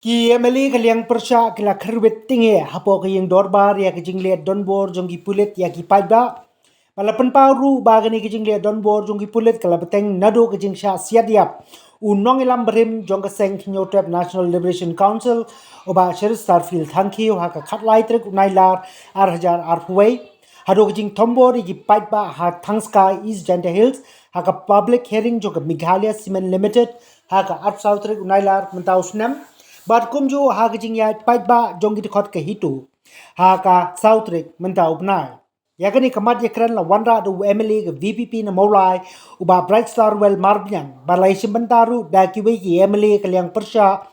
Ki emeli ke Liang Pyrshah ke la kherwet tinge hapo ke yang Donbor ya ke jingle Donbor jong ki Pulit ya ki Paidbah palapan pauru bagani ke jingle Donbor jong ki Pulit kala beteng Naduh ke jing sha siadiap unong ilam berim jong ke seng nyotep National Liberation Council oba sheris starfield thanki ha ka khatlai trek unailar ar huwei Haduh ke jing Donbor ki Paidbah ha Thangskai Khasi Jaintia Hills ha ka public hearing jong ke Meghalaya Cement Limited ha ka south trek unailar mentau snam Bat kumju ha kijing ya Paidbah jong git khot ke hitu ha ka sautrik menta upnai yakani kamat yakran la wanra do emily ke VPP na Mawlai uba bright star well marbyang balai simbentaru da kiwe ki emily ke Liang Pyrshah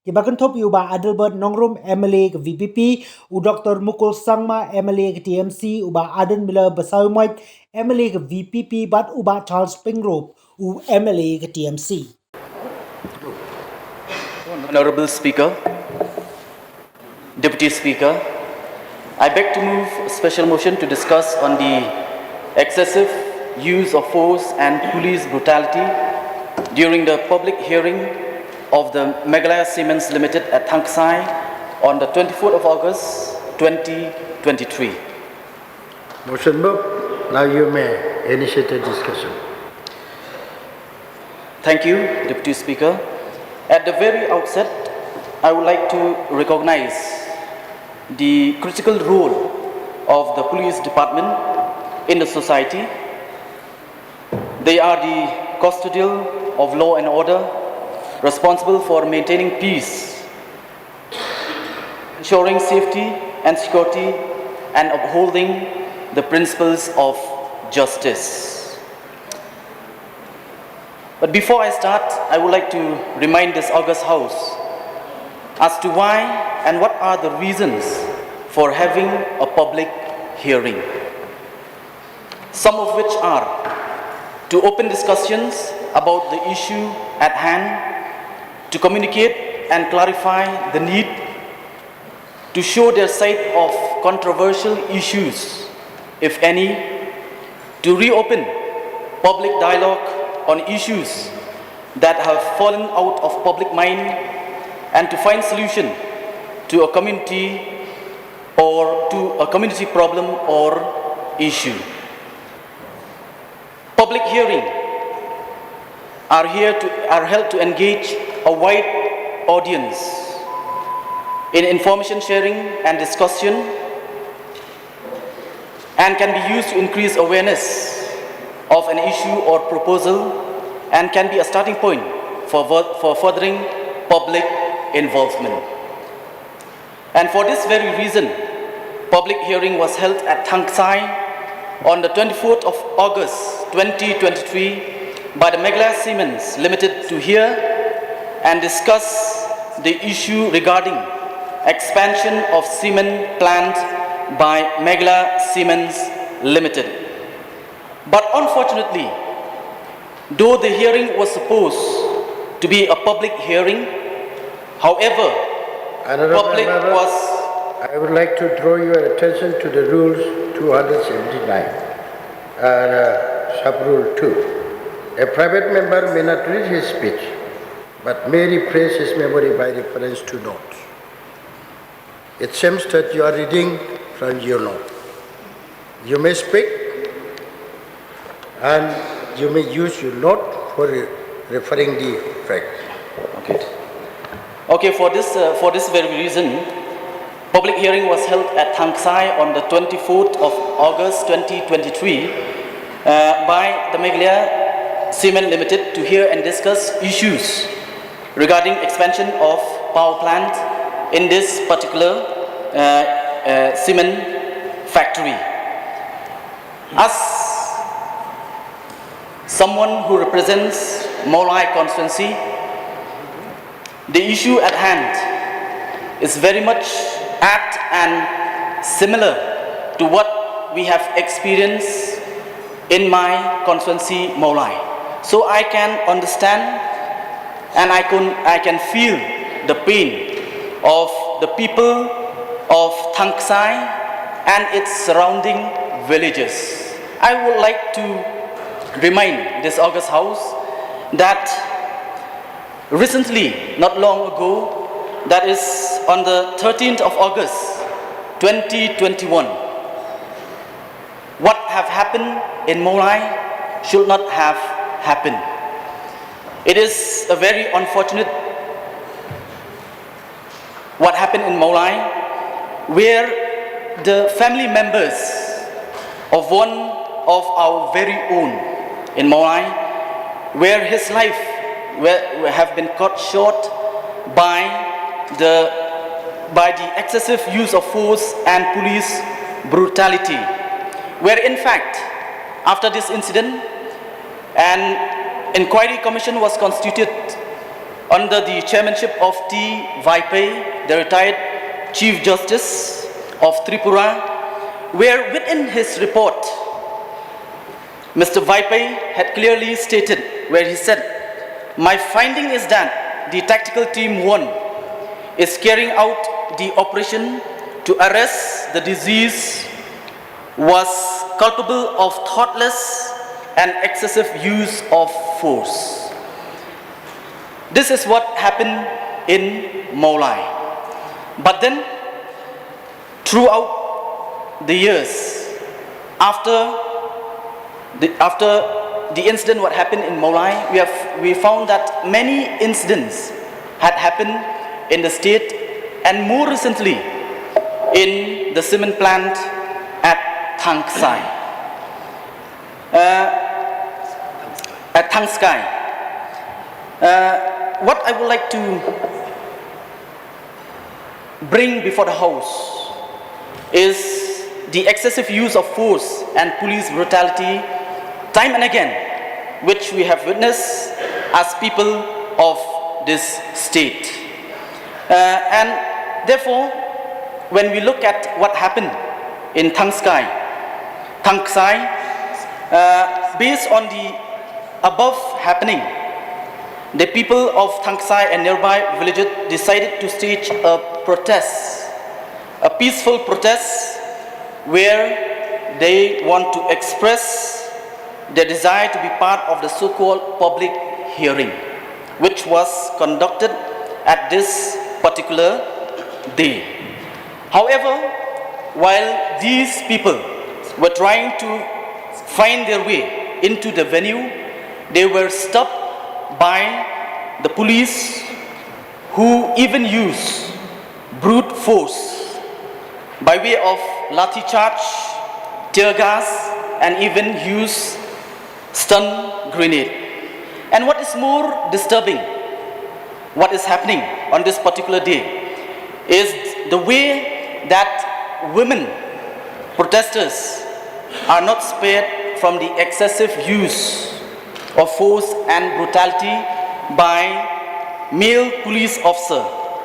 ki bakan top uba Adelbert Nongrum emily ke VPP u Dr Mukul Sangma emily ke TMC uba Aden Miller Basawmoit emily ke VPP bat uba Charles Pingrove u emily ke TMC. Honorable Speaker, Deputy Speaker, I beg to move a special motion to discuss on the excessive use of force and police brutality during the public hearing of the Meghalaya Cements Limited at Thangskai on the 24th of August 2023. Motion moved. Now you may initiate a discussion. Thank you, Deputy Speaker. At the very outset, I would like to recognize the critical role of the police department in the society. They are the custodial of law and order, responsible for maintaining peace, ensuring safety and security, and upholding the principles of justice. But before I start, I would like to remind this August House as to why and what are the reasons for having a public hearing. Some of which are to open discussions about the issue at hand, to communicate and clarify the need, to show their side of controversial issues, if any, to reopen public dialogue on issues that have fallen out of public mind, and to find solution to a community problem or issue. Public hearing are held to engage a wide audience in information sharing and discussion, and can be used to increase awareness of an issue or proposal, and can be a starting point for furthering public involvement. And for this very reason, public hearing was held at Thangskai on the 24th of August 2023 by the Meghalaya Cements Limited to hear and discuss the issue regarding expansion of cement plant by Meghalaya Cements Limited. But unfortunately, though the hearing was supposed to be a public hearing, however, public was... I would like to draw your attention to the rules 279 and sub-rule 2. A private member may not read his speech, but may rephrase his memory by reference to notes. It seems that you are reading from your note. You may speak, and you may use your note for referring the facts. Okay. For this very reason, public hearing was held at Thangskai on the 24th of August 2023 by the Meghalaya Cement Limited to hear and discuss issues regarding expansion of power plant in this particular cement factory. As someone who represents Mawlai constituency, the issue at hand is very much apt and similar to what we have experienced in my constituency, Mawlai. So I can understand and I can feel the pain of the people of Thangskai and its surrounding villages. I would like to remind this August House that recently, not long ago, that is on the 13th of August 2021. What have happened in Mawlai should not have happened. It is a very unfortunate what happened in Mawlai, where the family members of one of our very own in Mawlai, where his life have been cut short by the excessive use of force and police brutality, where in fact after this incident an inquiry commission was constituted under the chairmanship of T. Vaipai, the retired Chief Justice of Tripura, where within his report Mr. Vaipai had clearly stated, where he said, "My finding is that the tactical team 1 is carrying out the operation to arrest the deceased was culpable of thoughtless and excessive use of force." This is what happened in Mawlai. But then, throughout the years, after the incident what happened in Mawlai, we found that many incidents had happened in the state, and more recently in the cement plant at Thangskai. What I would like to bring before the House is the excessive use of force and police brutality time and again, which we have witnessed as people of this state. And therefore, when we look at what happened in Thangskai, based on the above happening, the people of Thangskai and nearby villages decided to stage a protest, a peaceful protest, where they want to express their desire to be part of the so-called public hearing, which was conducted at this particular day. However, while these people were trying to find their way into the venue, they were stopped by the police, who even use brute force by way of lathi charge, tear gas, and even use stun grenade. And what is more disturbing, what is happening on this particular day, is the way that women protesters are not spared from the excessive use of force and brutality by male police officer,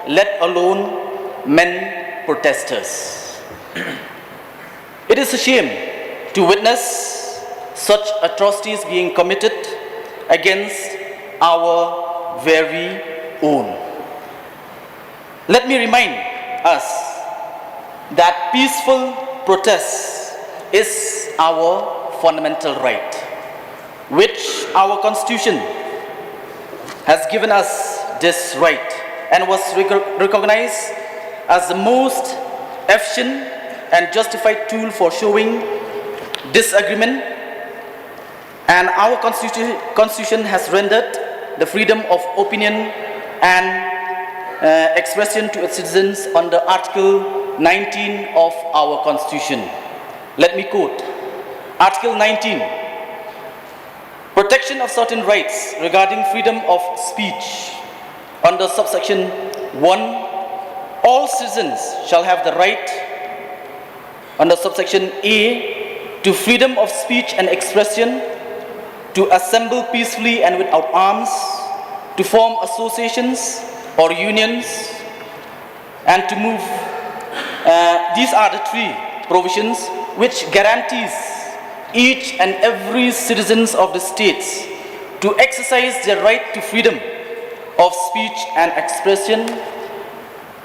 let alone men protesters. It is a shame to witness such atrocities being committed against our very own. Let me remind us that peaceful protest is our fundamental right, which our Constitution has given us this right and was recognized as the most efficient and justified tool for showing disagreement, and our Constitution has rendered the freedom of opinion and expression to its citizens under Article 19 of our Constitution. Let me quote Article 19. Protection of certain rights regarding freedom of speech. Under subsection 1, all citizens shall have the right, under subsection A, to freedom of speech and expression, to assemble peacefully and without arms, to form associations or unions, and to move. These are the three provisions which guarantees each and every citizens of the states to exercise their right to freedom of speech and expression,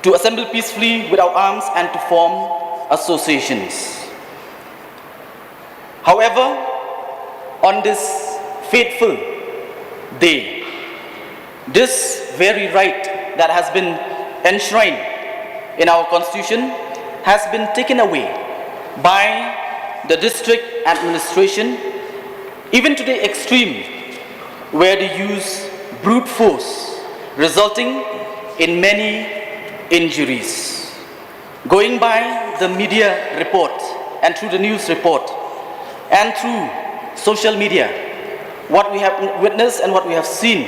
to assemble peacefully without arms, and to form associations. However, on this fateful day, this very right that has been enshrined in our constitution has been taken away by the district administration, even to the extreme where they use brute force, resulting in many injuries. Going by the media report and through the news report and through social media, what we have witnessed and what we have seen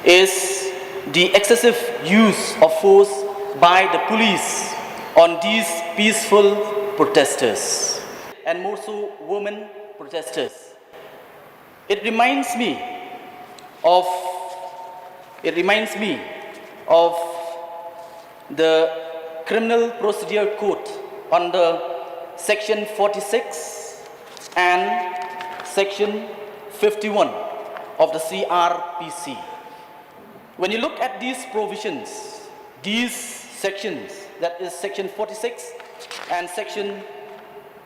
is the excessive use of force by the police on these peaceful protesters, and more so women protesters. It reminds me of the Criminal Procedure Code under Section 46 and Section 51 of the CRPC. When you look at these provisions, these sections, that is Section 46 and Section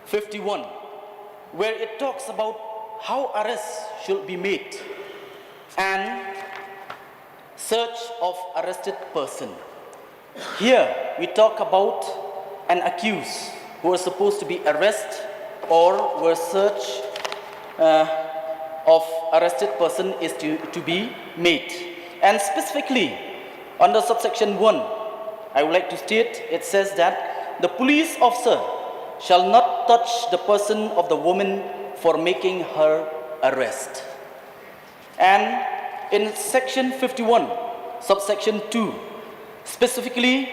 51, where it talks about how arrests should be made and search of arrested person. Here we talk about an accused who was supposed to be arrested or where search of arrested person is to be made. And specifically under subsection 1, I would like to state, it says that the police officer shall not touch the person of the woman for making her arrest. And in section 51, subsection 2, specifically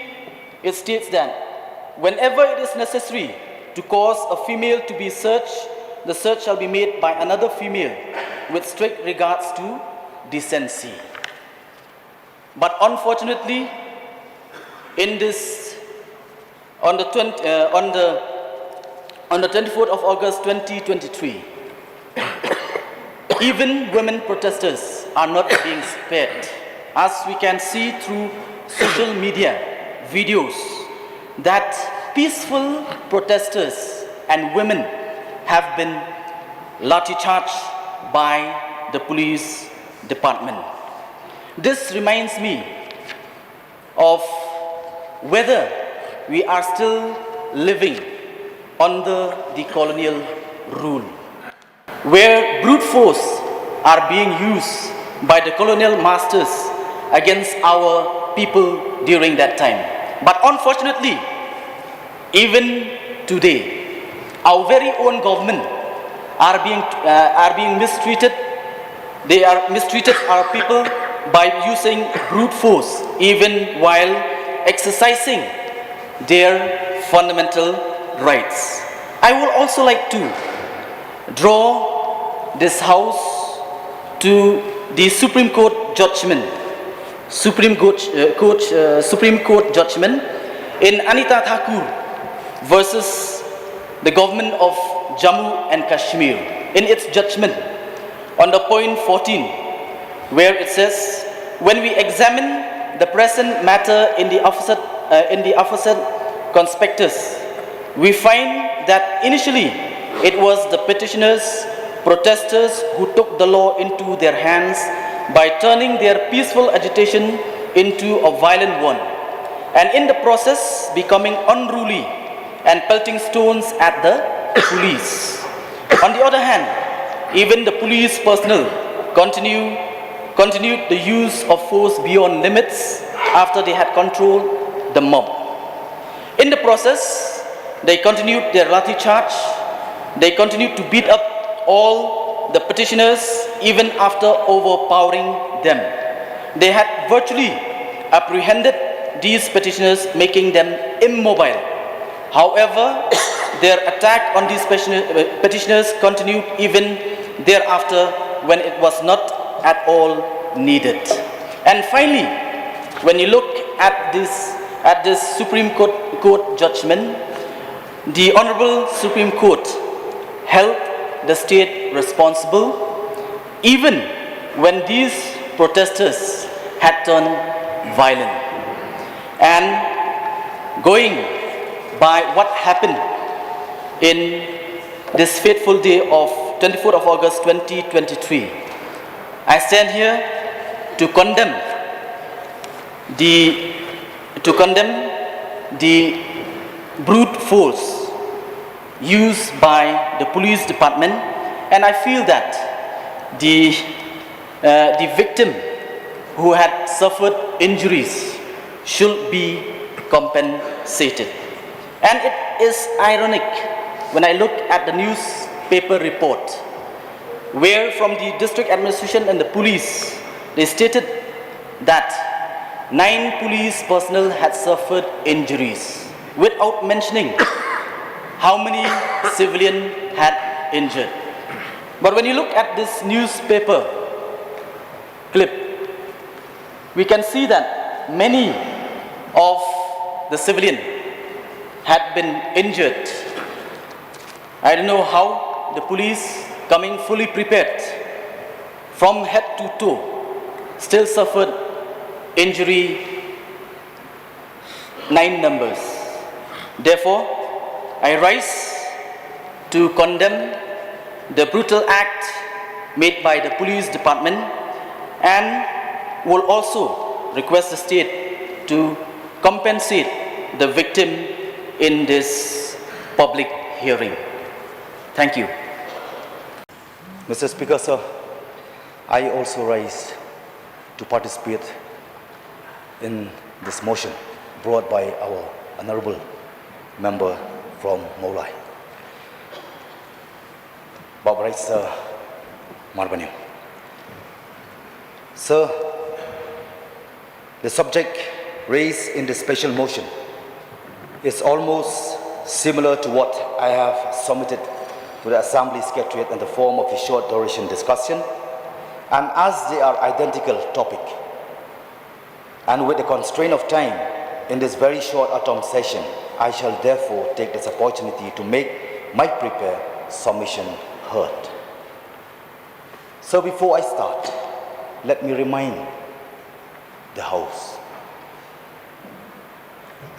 it states that whenever it is necessary to cause a female to be searched, the search shall be made by another female with strict regards to decency. But unfortunately, in this, on the 24th of August 2023, even women protesters are not being spared. As we can see through social media videos, that peaceful protesters and women have been lathi charged by the police department. This reminds me of whether we are still living under the colonial rule, where brute force are being used by the colonial masters against our people during that time. But unfortunately, even today, our very own government are being mistreated. They are mistreated our people by using brute force, even while exercising their fundamental rights. I would also like to draw this house to the Supreme Court judgment, Supreme Court judgment in Anita Thakur versus the government of Jammu and Kashmir, in its judgment on the point 14, where it says, when we examine the present matter in the aforesaid conspectus, we find that initially it was the petitioners, protesters who took the law into their hands by turning their peaceful agitation into a violent one, and in the process becoming unruly and pelting stones at the police. On the other hand, even the police personnel continued the use of force beyond limits after they had controlled the mob. In the process, they continued their lathi charge. They continued to beat up all the petitioners even after overpowering them. They had virtually apprehended these petitioners, making them immobile. However, their attack on these petitioners continued even thereafter when it was not at all needed. And finally, when you look at this Supreme Court judgment, the Honorable Supreme Court held the state responsible even when these protesters had turned violent. And going by what happened in this fateful day of 24th of August 2023, I stand here to condemn to condemn the brute force used by the police department, and I feel that the victim who had suffered injuries should be compensated. And it is ironic when I look at the newspaper report, where from the district administration and the police, they stated that 9 police personnel had suffered injuries, without mentioning how many civilians had injured. But when you look at this newspaper clip, we can see that many of the civilians had been injured. I don't know how the police, coming fully prepared from head to toe, still suffered injury 9 numbers. Therefore, I rise to condemn the brutal act made by the police department, and will also request the state to compensate the victim in this public hearing. Thank you. Mr. Speaker, sir, I also rise to participate in this motion brought by our honorable member from Mawlai. Bapak Rais Marbani. Sir, the subject raised in the special motion is almost similar to what I have submitted to the Assembly Secretariat in the form of a short duration discussion, and as they are identical topic, and with the constraint of time in this very short autumn session, I shall therefore take this opportunity to make my prepared submission heard. So before I start, let me remind the House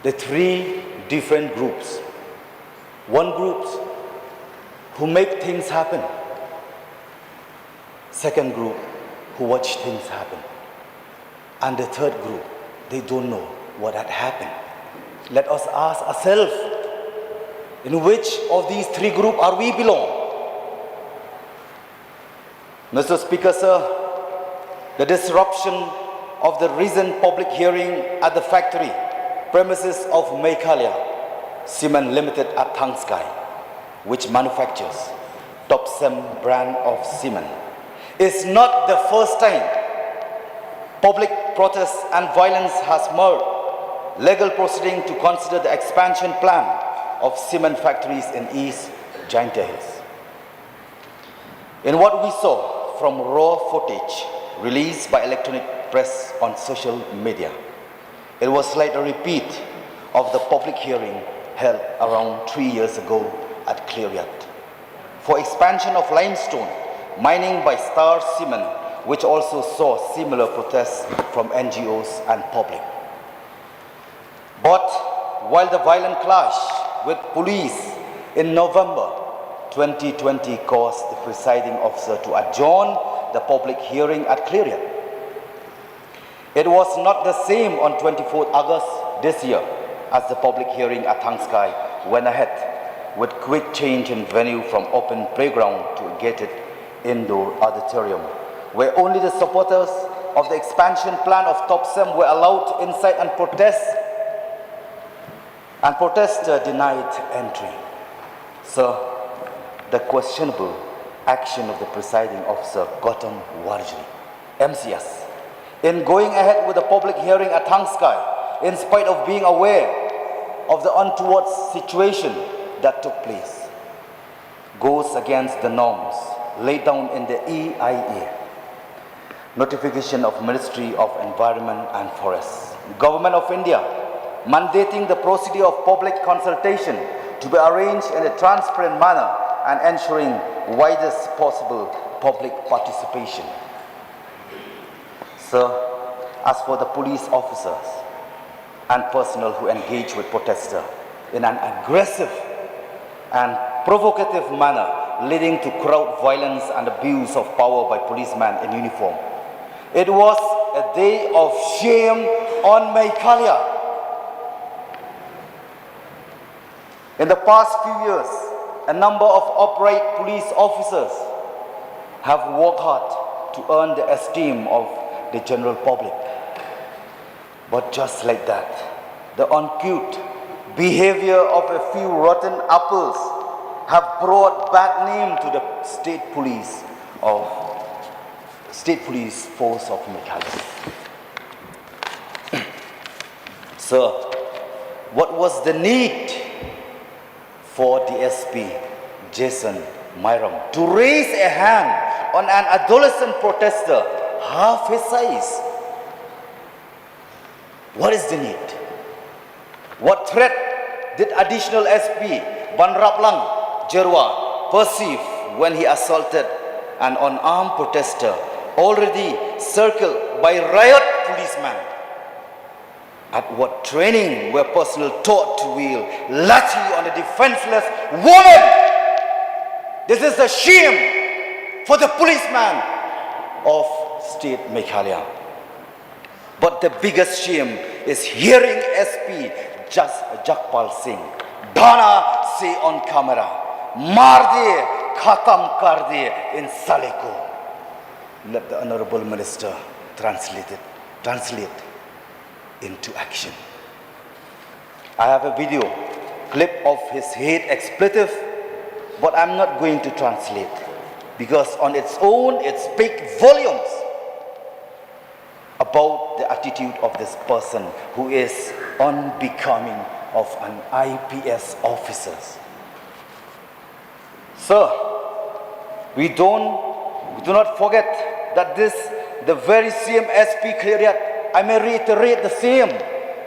the 3 different groups. One group who make things happen. Second group who watch things happen. And the third group, they don't know what had happened. Let us ask ourselves, in which of these 3 groups are we belong? Mr. Speaker, sir, the disruption of the recent public hearing at the factory premises of Meghalaya Cement Limited at Thangskai, which manufactures Topsem brand of cement, is not the first time public protest and violence has marred legal proceeding to consider the expansion plan of cement factories in East Jaintia Hills. In what we saw from raw footage released by electronic press on social media, it was like a repeat of the public hearing held around 3 years ago at Clearyat for expansion of limestone mining by Star Cement, which also saw similar protests from NGOs and public. But while the violent clash with police in November 2020 caused the presiding officer to adjourn the public hearing at Clearyat, it was not the same on 24th August this year, as the public hearing at Thangskai went ahead with quick change in venue from open playground to a gated indoor auditorium, where only the supporters of the expansion plan of Topsem were allowed inside, and protester denied entry. So, the questionable action of the presiding officer, Gautam Warji, MCS, in going ahead with the public hearing at Thangskai, in spite of being aware of the untoward situation that took place, goes against the norms laid down in the EIA, notification of Ministry of Environment and Forests, Government of India, mandating the procedure of public consultation to be arranged in a transparent manner and ensuring widest possible public participation. Sir, as for the police officers and personnel who engage with protesters in an aggressive and provocative manner, leading to crowd violence and abuse of power by policemen in uniform, it was a day of shame on Meghalaya In the past few years, a number of upright police officers have worked hard to earn the esteem of the general public. But just like that, the uncouth behavior of a few rotten apples have brought bad name to the state police force of Meghalaya. Sir, what was the need for DSP Jason Myram to raise a hand on an adolescent protester half his size? What is the need? What threat did additional SP Banraplang Jerwa perceive when he assaulted an unarmed protester already circled by riot policemen? At what training were personnel taught to wield lathi on a defenseless woman? This is a shame for the policeman of state Meghalaya. But the biggest shame is hearing SP Jakpal Singh Dana say on camera, "Mar diye, khatam kar diye in Saleko." Let the Honorable Minister translate into action. I have a video clip of his hate expletive, but I'm not going to translate because on its own it speaks volumes about the attitude of this person who is unbecoming of an IPS officer. Sir, we do not forget that the very same SP Cleariat, I may reiterate the same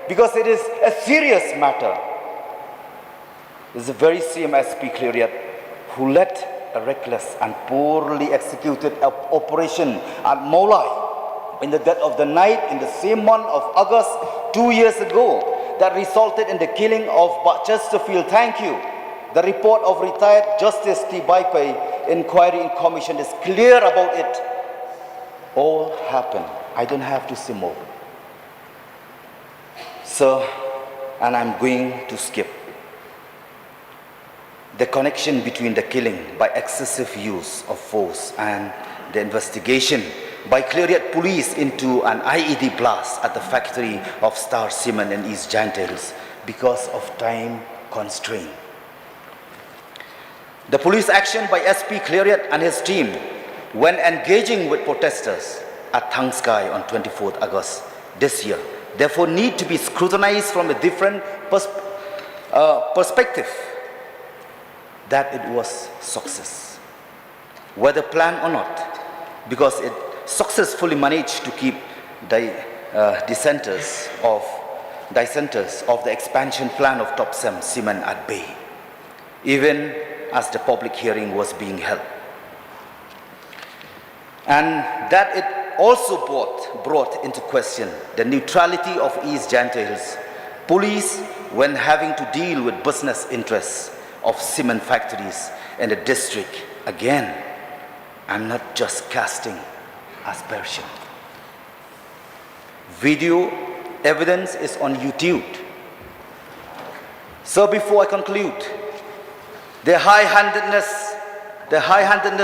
because it is a serious matter. It's the very same SP Cleariat who led a reckless and poorly executed operation at Mawlai in the dead of the night in the same month of August 2 years ago that resulted in the killing of Chesterfield. Thank you. The report of retired Justice T. Baipai Inquiry Commission is clear about it. All happened. I don't have to say more. Sir, and I'm going to skip the connection between the killing by excessive use of force and the investigation by Cleariat police into an IED blast at the factory of Star Cement in East Jaintia Hills because of time constraint. The police action by SP Cleariat and his team when engaging with protesters at Thangskai on 24th August this year therefore need to be scrutinized from a different perspective. That it was success, whether planned or not, because it successfully managed to keep the dissenters of the expansion plan of Topsem Cement at bay, even as the public hearing was being held. And that it also brought into question the neutrality of East Jaintia Hills police when having to deal with business interests of cement factories in the district. Again, I'm not just casting aspersion. Video evidence is on YouTube. So before I conclude, the high-handedness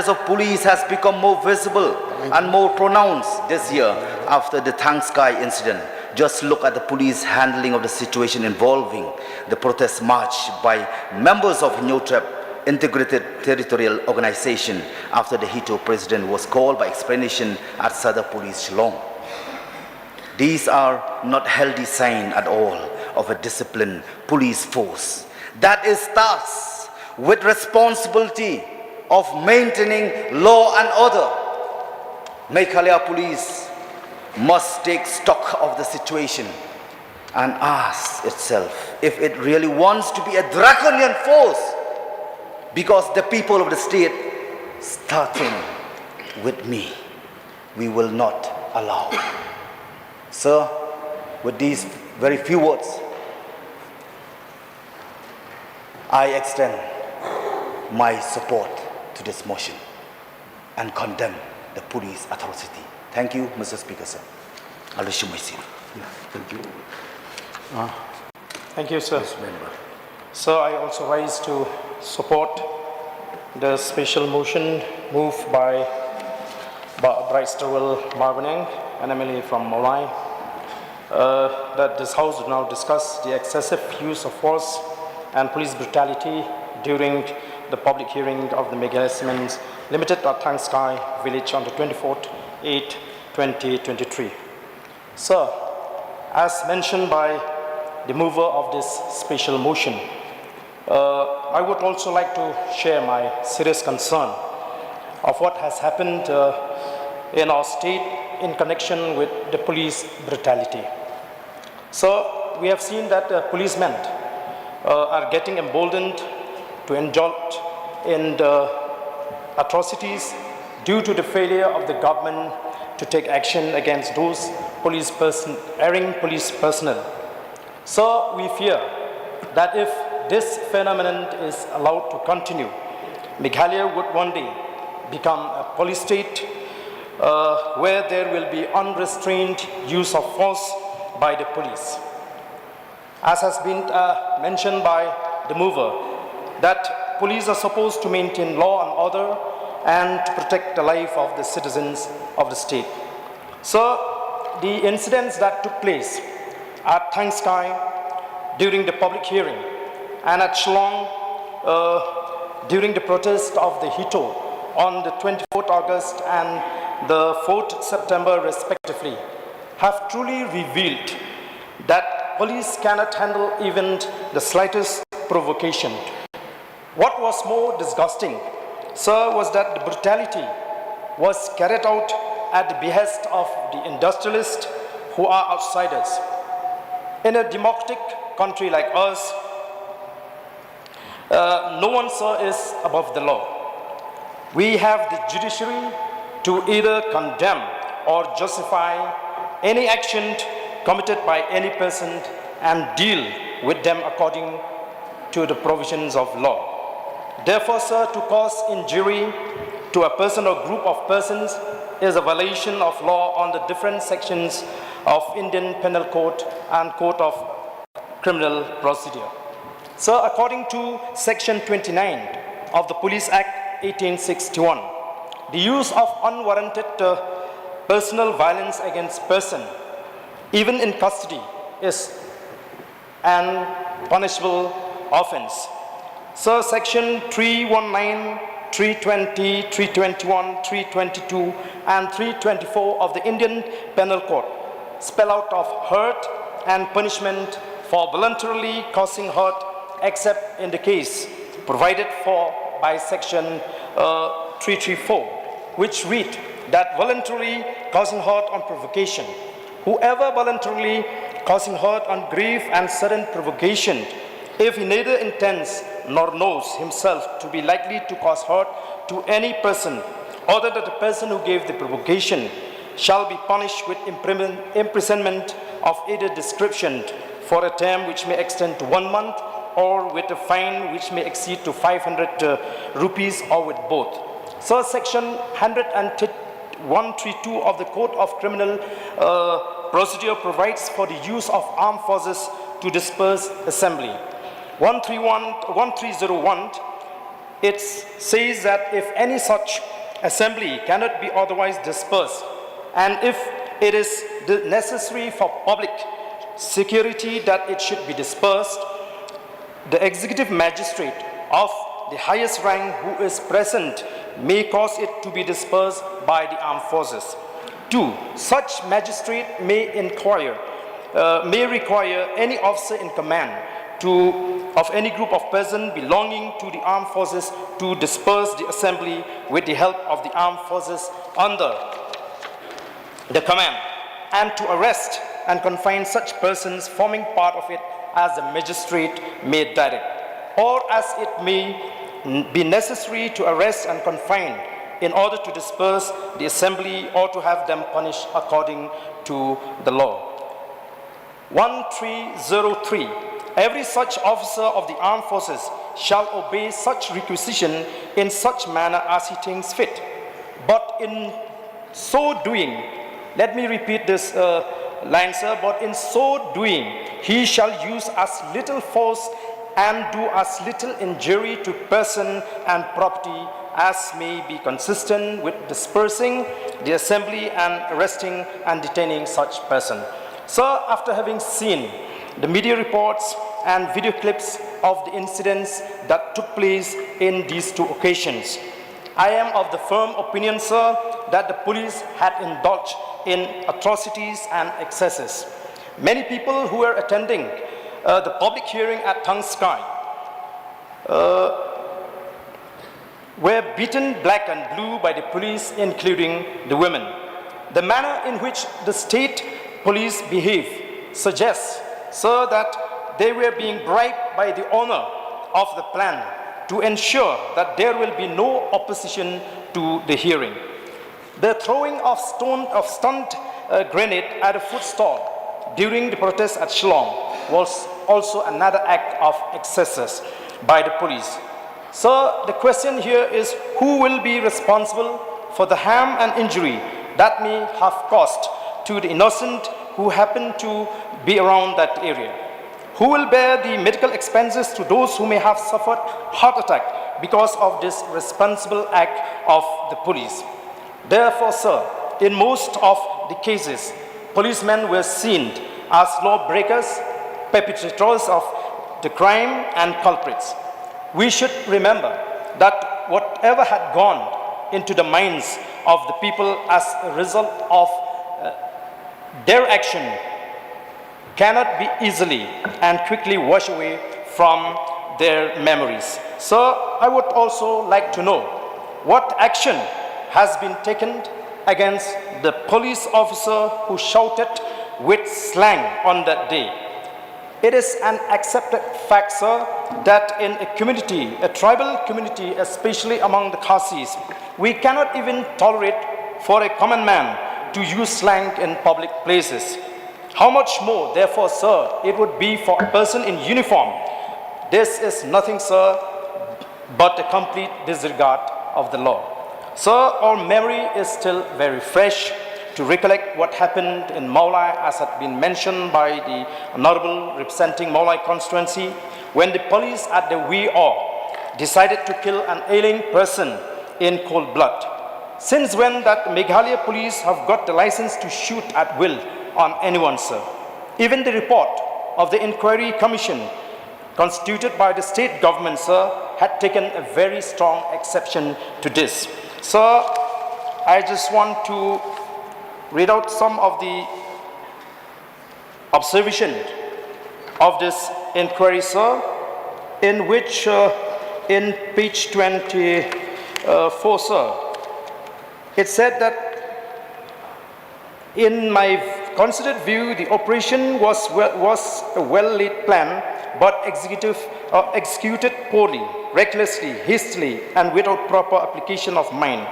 of police has become more visible and more pronounced this year after the Thangskai incident. Just look at the police handling of the situation involving the protest march by members of NUTREP Integrated Territorial Organization after the Hito president was called by explanation at Sadar Police Shillong. These are not healthy signs at all of a disciplined police force that is tasked with responsibility of maintaining law and order. Meghalaya police must take stock of the situation and ask itself if it really wants to be a draconian force, because the people of the state, starting with me, we will not allow. Sir, with these very few words, I extend my support to this motion and condemn the police atrocity. Thank you, Mr. Speaker, sir. I'll issue my seal. Thank you. Thank you, sir. Yes, member. So I also rise to support the special motion moved by Bryce Terwell Marvinang, an MLA from Mawlai, that this House would now discuss the excessive use of force and police brutality during the public hearing of the Meghalaya Limited at Thangskai village on the 24/8/2023. So, as mentioned by the mover of this special motion, I would also like to share my serious concern of what has happened in our state in connection with the police brutality. So we have seen that policemen are getting emboldened to indulge in the atrocities due to the failure of the government to take action against those erring police personnel. So we fear that if this phenomenon is allowed to continue, Meghalaya would one day become a police state where there will be unrestrained use of force by the police. As has been mentioned by the mover, that police are supposed to maintain law and order and to protect the life of the citizens of the state. So the incidents that took place at Thangskai during the public hearing and at Shillong during the protest of the Hito on the 24th August and the 4th September respectively have truly revealed that police cannot handle even the slightest provocation. What was more disgusting, sir, was that the brutality was carried out at the behest of the industrialists who are outsiders. In a democratic country like us, no one, sir, is above the law. We have the judiciary to either condemn or justify any action committed by any person and deal with them according to the provisions of law. Therefore, sir, to cause injury to a person or group of persons is a violation of law on the different sections of Indian Penal Code and Code of Criminal Procedure. So, according to Section 29 of the Police Act 1861, the use of unwarranted personal violence against person, even in custody, is an punishable offense. So, Section 319, 320, 321, 322, and 324 of the Indian Penal Code spell out of hurt and punishment for voluntarily causing hurt, except in the case provided for by Section 334, which read that voluntarily causing hurt on provocation. Whoever voluntarily causing hurt on grief and sudden provocation, if he neither intends nor knows himself to be likely to cause hurt to any person other than the person who gave the provocation, shall be punished with imprisonment of either description for a term which may extend to 1 month, or with a fine which may exceed to 500 rupees, or with both. So Section 132 of the Code of Criminal Procedure provides for the use of armed forces to disperse assembly. 1301, it says that if any such assembly cannot be otherwise dispersed, and if it is necessary for public security that it should be dispersed, the executive magistrate of the highest rank who is present may cause it to be dispersed by the armed forces. 2. Such magistrate may require any officer in command of any group of persons belonging to the armed forces to disperse the assembly with the help of the armed forces under the command, and to arrest and confine such persons forming part of it as the magistrate may direct, or as it may be necessary to arrest and confine in order to disperse the assembly or to have them punished according to the law. 1303. Every such officer of the armed forces shall obey such requisition in such manner as he thinks fit. But in so doing, let me repeat this line, sir, but in so doing, he shall use as little force and do as little injury to person and property as may be consistent with dispersing the assembly and arresting and detaining such person. So, after having seen the media reports and video clips of the incidents that took place in these two occasions, I am of the firm opinion, sir, that the police had indulged in atrocities and excesses. Many people who were attending the public hearing at Thangskai were beaten black and blue by the police, including the women. The manner in which the state police behave suggests, sir, that they were being bribed by the owner of the plan to ensure that there will be no opposition to the hearing. The throwing of stunned grenade at a food stall during the protest at Shillong was also another act of excesses by the police. So the question here is, who will be responsible for the harm and injury that may have caused to the innocent who happen to be around that area? Who will bear the medical expenses to those who may have suffered heart attack because of this responsible act of the police? Therefore, sir, in most of the cases, policemen were seen as lawbreakers, perpetrators of the crime and culprits. We should remember that whatever had gone into the minds of the people as a result of their action cannot be easily and quickly washed away from their memories. So I would also like to know what action has been taken against the police officer who shouted with slang on that day. It is an accepted fact, sir, that in a community, a tribal community, especially among the Khasis, we cannot even tolerate for a common man to use slang in public places. How much more, therefore, sir, it would be for a person in uniform. This is nothing, sir, but a complete disregard of the law. Sir, our memory is still very fresh to recollect what happened in Mawlai, as had been mentioned by the Honorable representing Mawlai constituency, when the police at the War decided to kill an ailing person in cold blood. Since when that Meghalaya police have got the license to shoot at will on anyone, sir? Even the report of the inquiry commission constituted by the state government, sir, had taken a very strong exception to this. Sir, I just want to read out some of the observation of this inquiry, sir, in which in page 24, sir, it said that in my considered view, the operation was a well-laid plan, but executed poorly, recklessly, hastily, and without proper application of mind.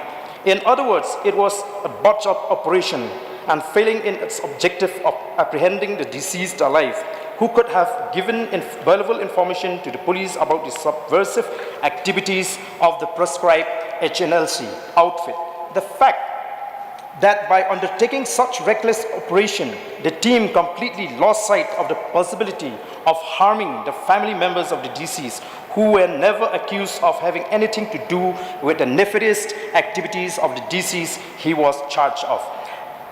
In other words, it was a botched-up operation and failing in its objective of apprehending the deceased alive, who could have given valuable information to the police about the subversive activities of the proscribed HNLC outfit. The fact that by undertaking such reckless operation, the team completely lost sight of the possibility of harming the family members of the deceased, who were never accused of having anything to do with the nefarious activities of the deceased he was charged of.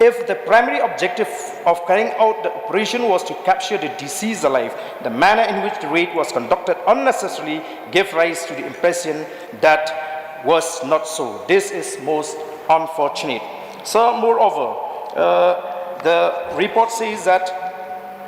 If the primary objective of carrying out the operation was to capture the deceased alive, the manner in which the raid was conducted unnecessarily gave rise to the impression that was not so. This is most unfortunate. So, moreover, the report says that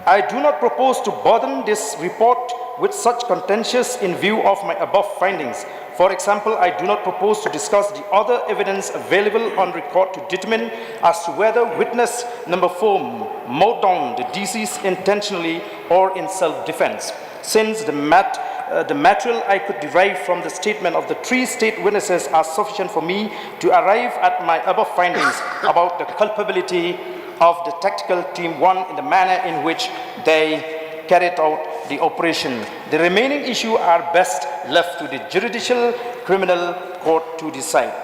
I do not propose to burden this report with such contentious in view of my above findings. For example, I do not propose to discuss the other evidence available on record to determine as to whether witness number 4 mowed down the deceased intentionally or in self-defense, since the material I could derive from the statement of the 3 state witnesses are sufficient for me to arrive at my above findings about the culpability of the tactical team 1 in the manner in which they carried out the operation. The remaining issue are best left to the judicial criminal court to decide.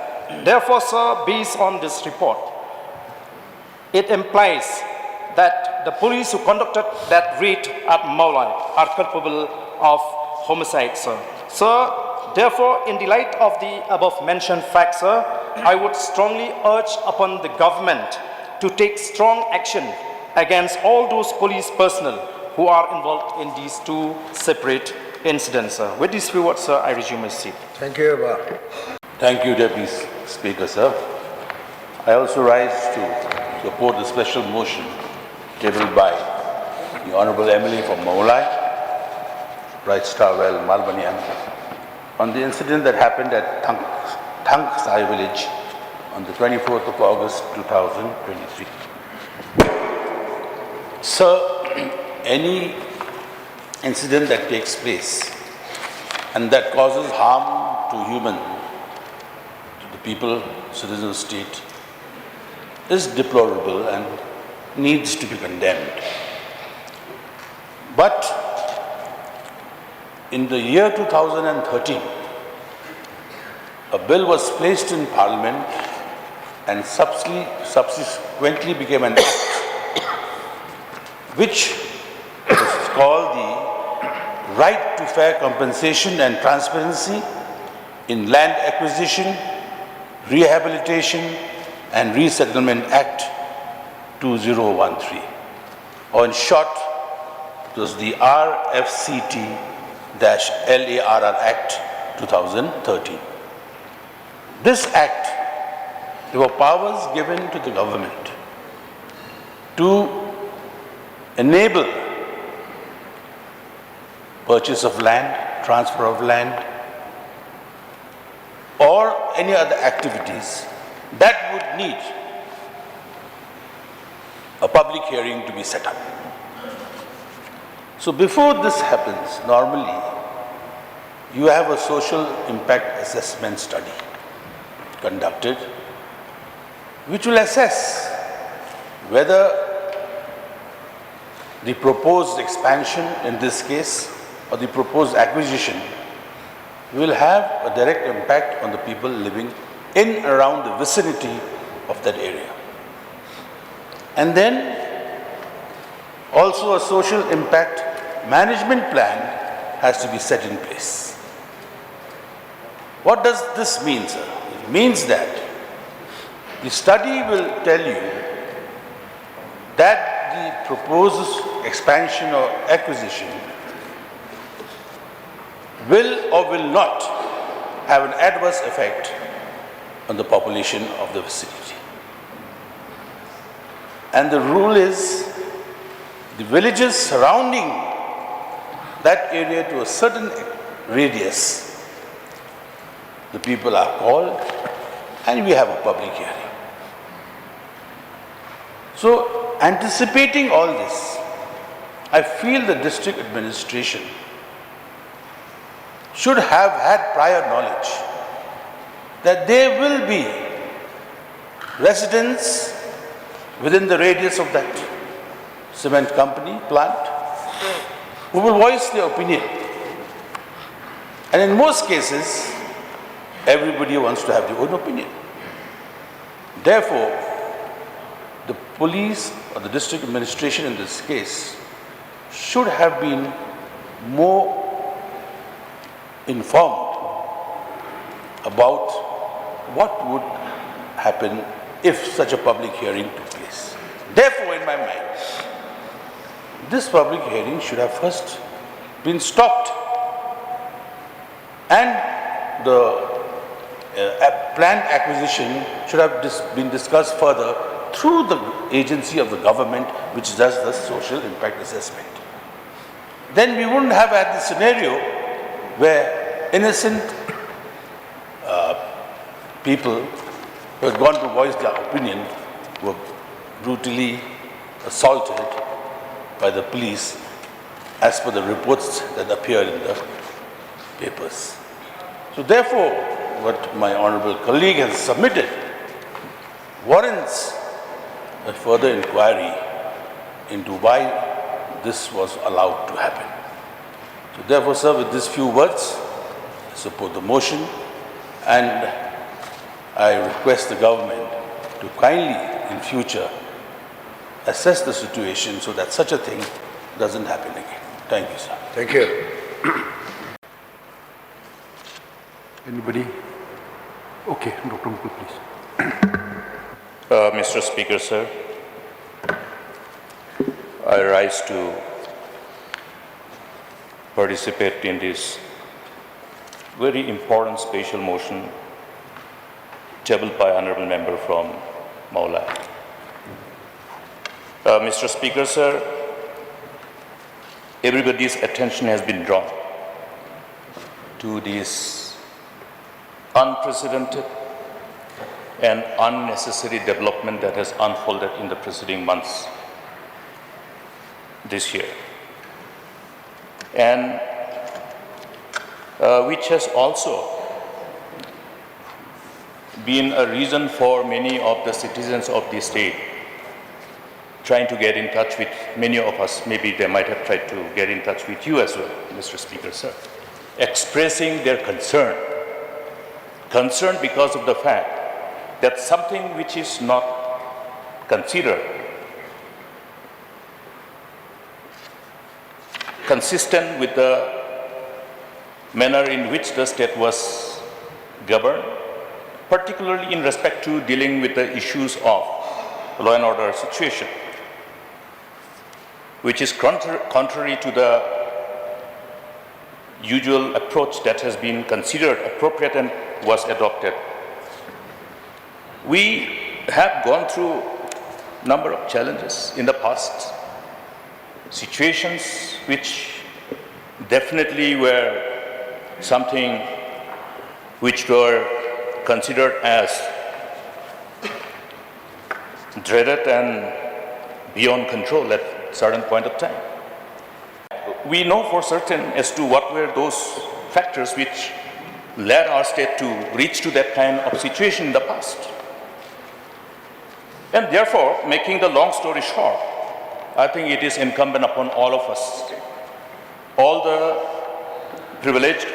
Therefore, sir, based on this report, it implies that the police who conducted that raid at Mawlai are culpable of homicide, sir. Sir, therefore, in the light of the above mentioned facts, sir, I would strongly urge upon the government to take strong action against all those police personnel who are involved in these two separate incidents, sir. With these few words, sir, I resume my seat. Thank you, Ba. Thank you, Deputy Speaker, sir. I also rise to support the special motion tabled by the Honorable Emily from Mawlai, Bright Starwell, Malbanian, on the incident that happened at Thangskai village on the 24th of August 2023. Sir, any incident that takes place and that causes harm to the people, citizens of the state, is deplorable and needs to be condemned. But in the year 2013, a bill was placed in Parliament and subsequently became an act which is called the Right to Fair Compensation and Transparency in Land Acquisition, Rehabilitation and Resettlement Act 2013, or in short, it was the RFCT-LARR Act 2013. This act, there were powers given to the government to enable purchase of land, transfer of land, or any other activities that would need a public hearing to be set up. So before this happens, normally you have a social impact assessment study conducted, which will assess whether the proposed expansion in this case or the proposed acquisition will have a direct impact on the people living in and around the vicinity of that area. And then also a social impact management plan has to be set in place. What does this mean, sir? It means that the study will tell you that the proposed expansion or acquisition will or will not have an adverse effect on the population of the vicinity. And the rule is the villages surrounding that area to a certain radius, the people are called and we have a public hearing. So anticipating all this, I feel the district administration should have had prior knowledge that there will be residents within the radius of that cement company, plant, who will voice their opinion. And in most cases, everybody wants to have their own opinion. Therefore, the police or the district administration in this case should have been more informed about what would happen if such a public hearing took place. Therefore, in my mind, this public hearing should have first been stopped and the planned acquisition should have been discussed further through the agency of the government which does the social impact assessment. Then we wouldn't have had this scenario where innocent people who had gone to voice their opinion were brutally assaulted by the police as per the reports that appeared in the papers. So therefore, what my honorable colleague has submitted warrants a further inquiry into why this was allowed to happen. So therefore, sir, with these few words, I support the motion and I request the government to kindly in future assess the situation so that such a thing doesn't happen again. Thank you, sir. Thank you. Anybody? Okay, Dr. Mukul, please. Mr. Speaker, sir, I rise to participate in this very important special motion tabled by Honorable Member from Mawlai. Mr. Speaker, sir, everybody's attention has been drawn to this unprecedented and unnecessary development that has unfolded in the preceding months this year, and which has also been a reason for many of the citizens of the state trying to get in touch with many of us. Maybe they might have tried to get in touch with you as well, Mr. Speaker, sir, expressing their concern because of the fact that something which is not considered consistent with the manner in which the state was governed, particularly in respect to dealing with the issues of law and order situation, which is contrary to the usual approach that has been considered appropriate and was adopted. We have gone through a number of challenges in the past, situations which definitely were something which were considered as dreaded and beyond control at a certain point of time. We know for certain as to what were those factors which led our state to reach to that kind of situation in the past. And therefore, making the long story short, I think it is incumbent upon all of us, all the privileged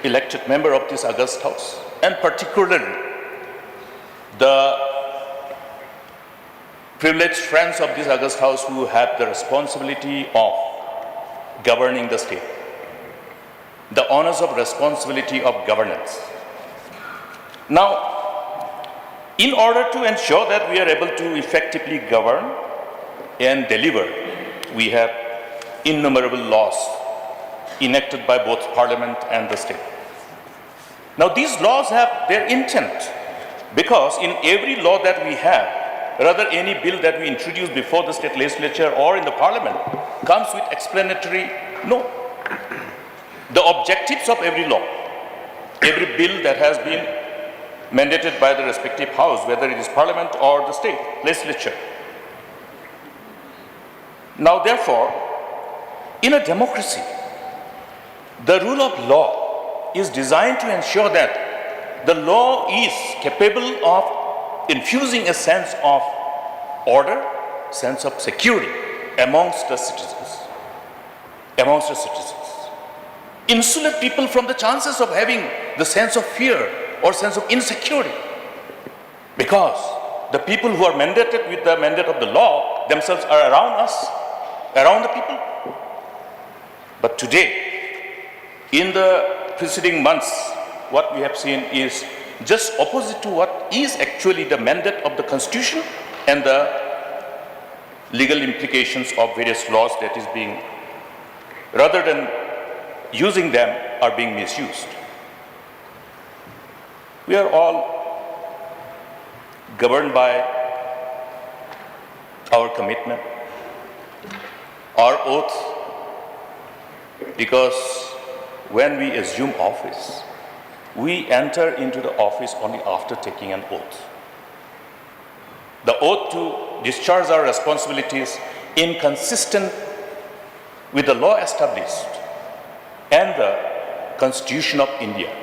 elected member of this august house, and particularly the privileged friends of this august house who have the responsibility of governing the state, the honors of responsibility of governance. Now, in order to ensure that we are able to effectively govern and deliver, we have innumerable laws enacted by both Parliament and the state. Now, these laws have their intent, because in every law that we have, rather any bill that we introduce before the state legislature or in the Parliament, comes with explanatory note. The objectives of every law, every bill that has been mandated by the respective house, whether it is Parliament or the state legislature. Now, therefore, in a democracy, the rule of law is designed to ensure that the law is capable of infusing a sense of order, sense of security amongst the citizens. Insulate people from the chances of having the sense of fear or sense of insecurity, because the people who are mandated with the mandate of the law themselves are around us, around the people. But today, in the preceding months, what we have seen is just opposite to what is actually the mandate of the Constitution and the legal implications of various laws that is being, rather than using them, are being misused. We are all governed by our commitment, our oath, because when we assume office, we enter into the office only after taking an oath. The oath to discharge our responsibilities inconsistent with the law established and the Constitution of India,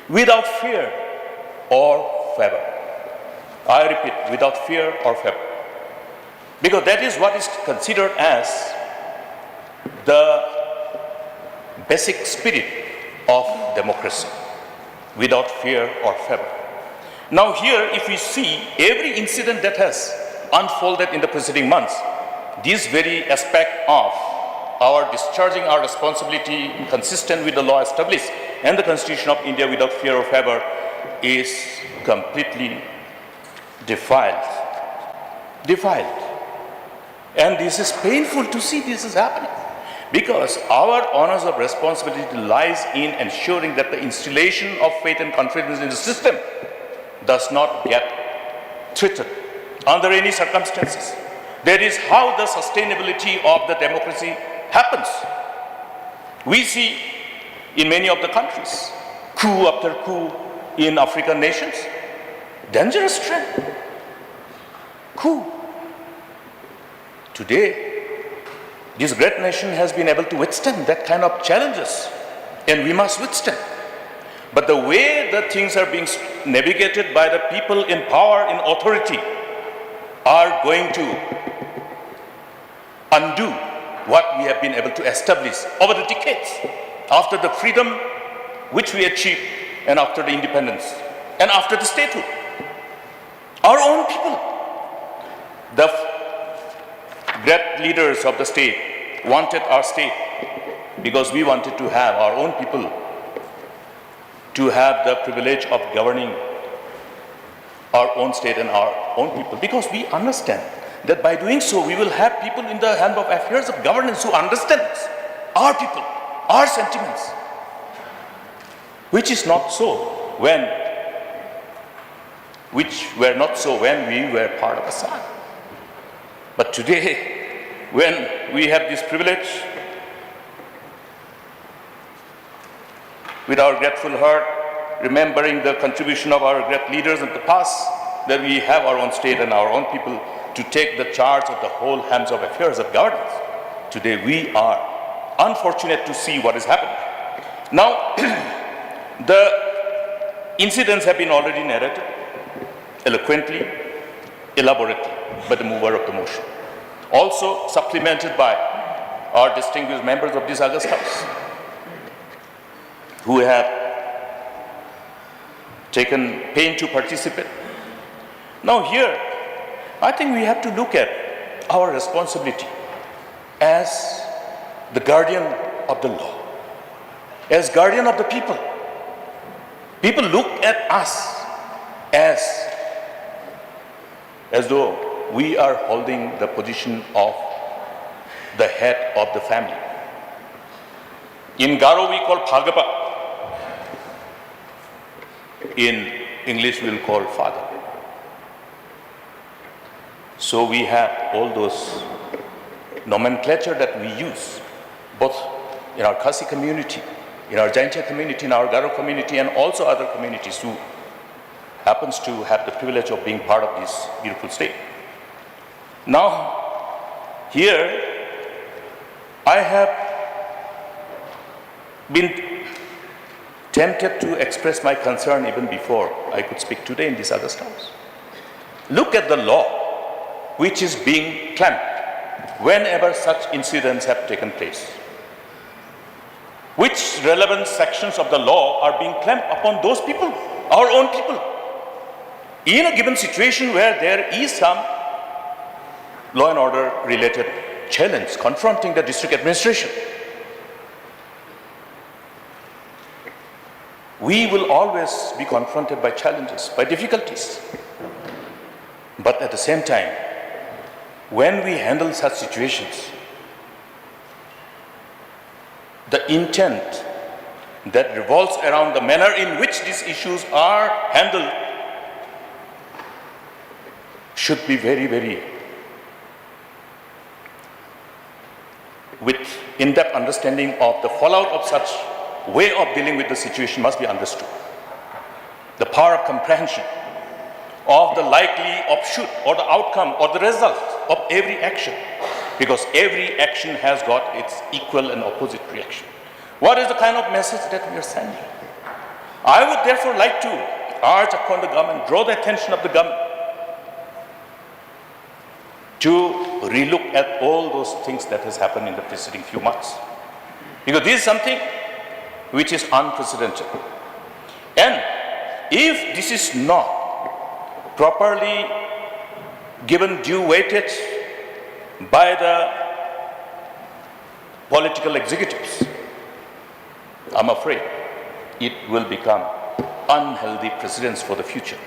without fear or favor. I repeat, without fear or favor. Because that is what is considered as the basic spirit of democracy, without fear or favor. Now here, if we see every incident that has unfolded in the preceding months, this very aspect of our discharging our responsibility consistent with the law established and the Constitution of India without fear or favor is completely defiled. And this is painful to see this is happening, because our honors of responsibility lies in ensuring that the installation of faith and confidence in the system does not get threatened under any circumstances. That is how the sustainability of the democracy happens. We see in many of the countries, coup after coup in African nations, dangerous trend, coup. Today, this great nation has been able to withstand that kind of challenges, and we must withstand. But the way the things are being navigated by the people in power, in authority, are going to undo what we have been able to establish over the decades, after the freedom which we achieved, and after the independence, and after the statehood. Our own people, the great leaders of the state, wanted our state because we wanted to have our own people to have the privilege of governing our own state and our own people, because we understand that by doing so we will have people in the hand of affairs of governance who understand our people, our sentiments, which is not so when we were part of Assad. But today, when we have this privilege, with our grateful heart, remembering the contribution of our great leaders in the past, that we have our own state and our own people to take the charge of the whole hands of affairs of governance. Today we are unfortunate to see what is happening. Now, the incidents have been already narrated eloquently, elaborately by the mover of the motion, also supplemented by our distinguished members of this August House, who have taken pain to participate. Now here, I think we have to look at our responsibility as the guardian of the law, as guardian of the people. People look at us as though we are holding the position of the head of the family. In Garo we call Bhagapa. In English we'll call father. So we have all those nomenclature that we use, both in our Khasi community, in our Jaintia community, in our Garo community, and also other communities who happens to have the privilege of being part of this beautiful state. Now, here, I have been tempted to express my concern even before I could speak today in this August House. Look at the law which is being clamped whenever such incidents have taken place. Which relevant sections of the law are being clamped upon those people, our own people, in a given situation where there is some law and order related challenge confronting the district administration? We will always be confronted by challenges, by difficulties. But at the same time, when we handle such situations, the intent that revolves around the manner in which these issues are handled should be very, very with in-depth understanding of the fallout of such way of dealing with the situation must be understood. The power of comprehension of the likely offshoot or the outcome or the result of every action, because every action has got its equal and opposite reaction. What is the kind of message that we are sending? I would therefore like to urge upon the government, draw the attention of the government to relook at all those things that has happened in the preceding few months. Because this is something which is unprecedented. And if this is not properly given due weightage by the political executives, I'm afraid it will become unhealthy precedents for the future.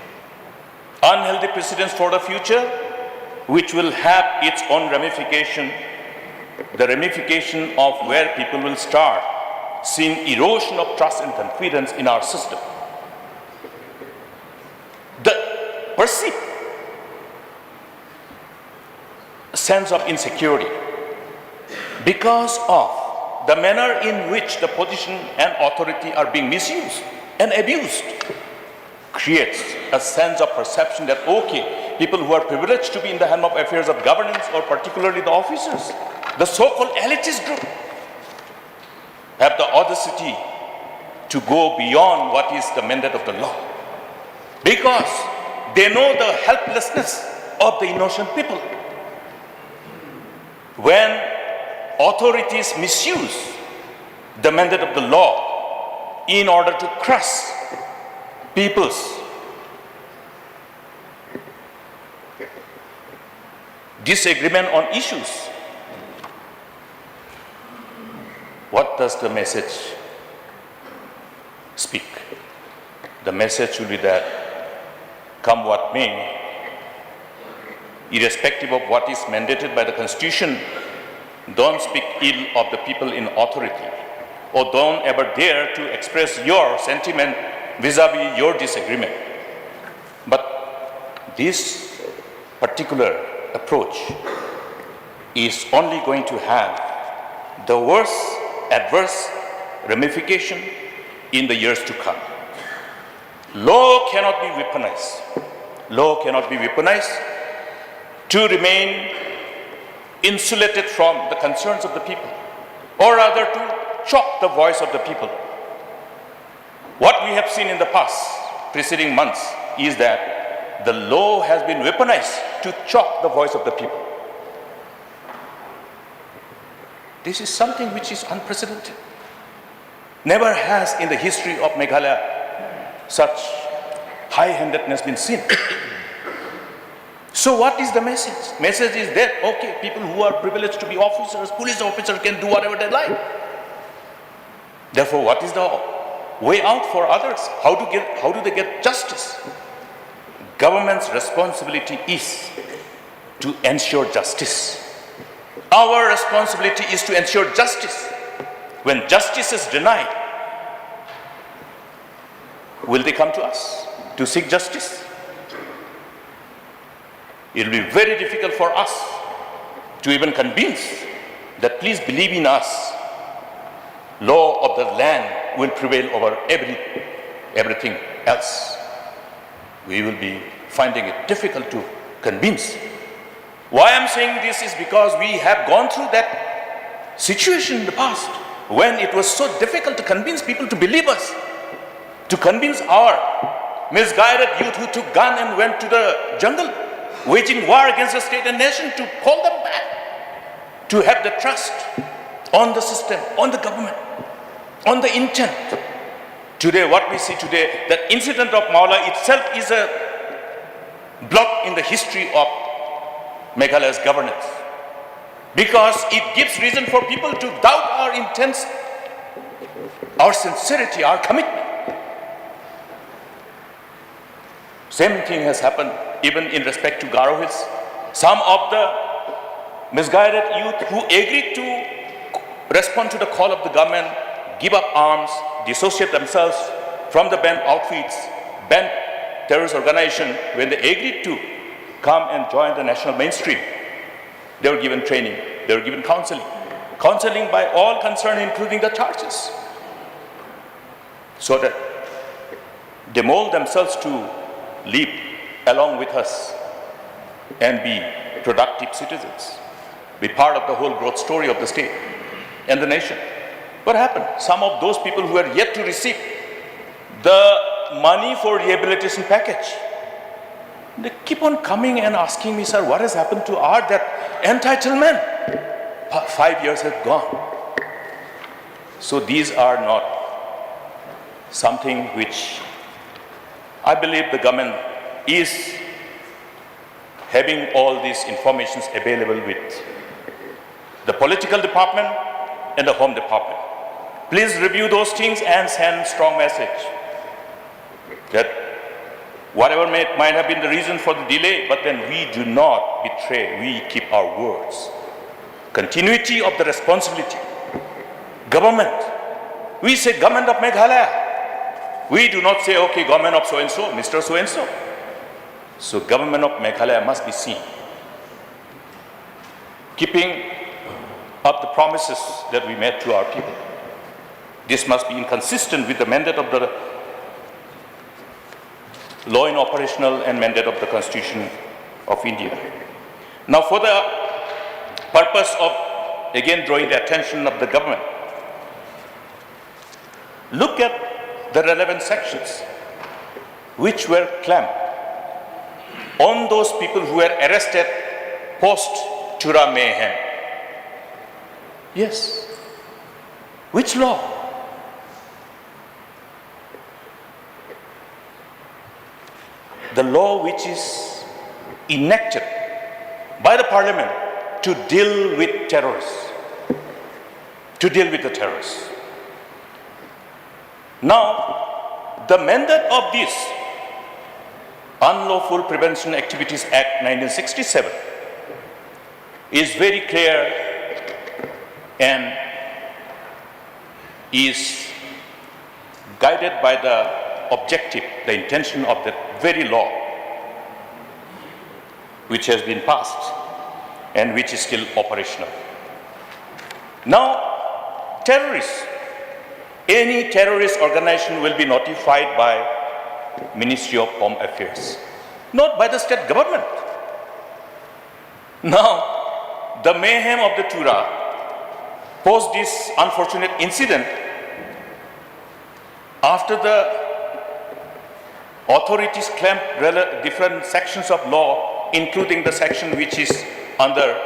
Unhealthy precedents for the future, which will have its own ramification, the ramification of where people will start seeing erosion of trust and confidence in our system. The perceived sense of insecurity because of the manner in which the position and authority are being misused and abused creates a sense of perception that, okay, people who are privileged to be in the hand of affairs of governance, or particularly the officers, the so-called elitist group, have the audacity to go beyond what is the mandate of the law, because they know the helplessness of the innocent people. When authorities misuse the mandate of the law in order to crush people's disagreement on issues, what does the message speak? The message will be that, come what may, irrespective of what is mandated by the Constitution, don't speak ill of the people in authority, or don't ever dare to express your sentiment vis-a-vis your disagreement. But this particular approach is only going to have the worst adverse ramification in the years to come. Law cannot be weaponized. Law cannot be weaponized to remain insulated from the concerns of the people, or rather to choke the voice of the people. What we have seen in the past preceding months is that the law has been weaponized to choke the voice of the people. This is something which is unprecedented. Never has in the history of Meghalaya such high-handedness been seen. So what is the message? Message is that, okay, people who are privileged to be officers, police officers, can do whatever they like. Therefore, what is the way out for others? How do they get justice? Government's responsibility is to ensure justice. Our responsibility is to ensure justice. When justice is denied, will they come to us to seek justice? It will be very difficult for us to even convince that, please believe in us, law of the land will prevail over everything else. We will be finding it difficult to convince. Why I'm saying this is because we have gone through that situation in the past when it was so difficult to convince people to believe us, to convince our misguided youth who took gun and went to the jungle, waging war against the state and nation, to call them back, to have the trust on the system, on the government, on the intent. Today, what we see today, that incident of Mawlai itself is a blot in the history of Meghalaya's governance, because it gives reason for people to doubt our intents, our sincerity, our commitment. Same thing has happened even in respect to Garo Hills. Some of the misguided youth who agreed to respond to the call of the government, give up arms, dissociate themselves from the banned outfits, banned terrorist organization, when they agreed to come and join the national mainstream, they were given training, they were given counseling by all concerned, including the churches, so that they mold themselves to live along with us and be productive citizens, be part of the whole growth story of the state and the nation. What happened? Some of those people who are yet to receive the money for rehabilitation package, they keep on coming and asking me, sir, what has happened to our that entitlement? 5 years have gone. So these are not something which I believe the government is having all these informations available with the political department, and the Home Department. Please review those things and send strong message that whatever might have been the reason for the delay, but then we do not betray, we keep our words. Continuity of the responsibility. Government. We say government of Meghalaya. We do not say, okay, government of so-and-so, Mr. So-and-so. So government of Meghalaya must be seen keeping up the promises that we made to our people. This must be inconsistent with the mandate of the law in operational and mandate of the Constitution of India. Now, for the purpose of, again, drawing the attention of the government, look at the relevant sections which were clamped on those people who were arrested post-Chura mayhem. Yes. Which law? The law which is enacted by the parliament to deal with terrorists, to deal with the terrorists. Now, the mandate of this Unlawful Prevention Activities Act 1967 is very clear and is guided by the objective, the intention of the very law which has been passed and which is still operational. Now, terrorists, any terrorist organization will be notified by Ministry of Home Affairs, not by the state government. Now, the mayhem of the Chura, post this unfortunate incident, after the authorities clamped different sections of law, including the section which is under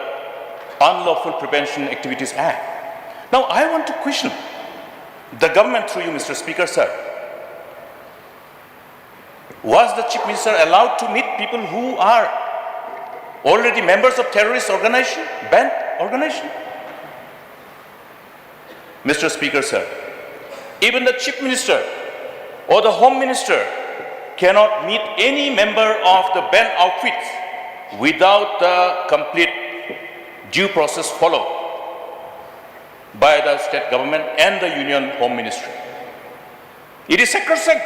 Unlawful Prevention Activities Act. Now, I want to question the government through you, Mr. Speaker, sir. Was the Chief Minister allowed to meet people who are already members of terrorist organization, banned organization? Mr. Speaker, sir, even the Chief Minister or the Home Minister cannot meet any member of the banned outfits without the complete due process followed by the state government and the Union Home Ministry. It is sacrosanct.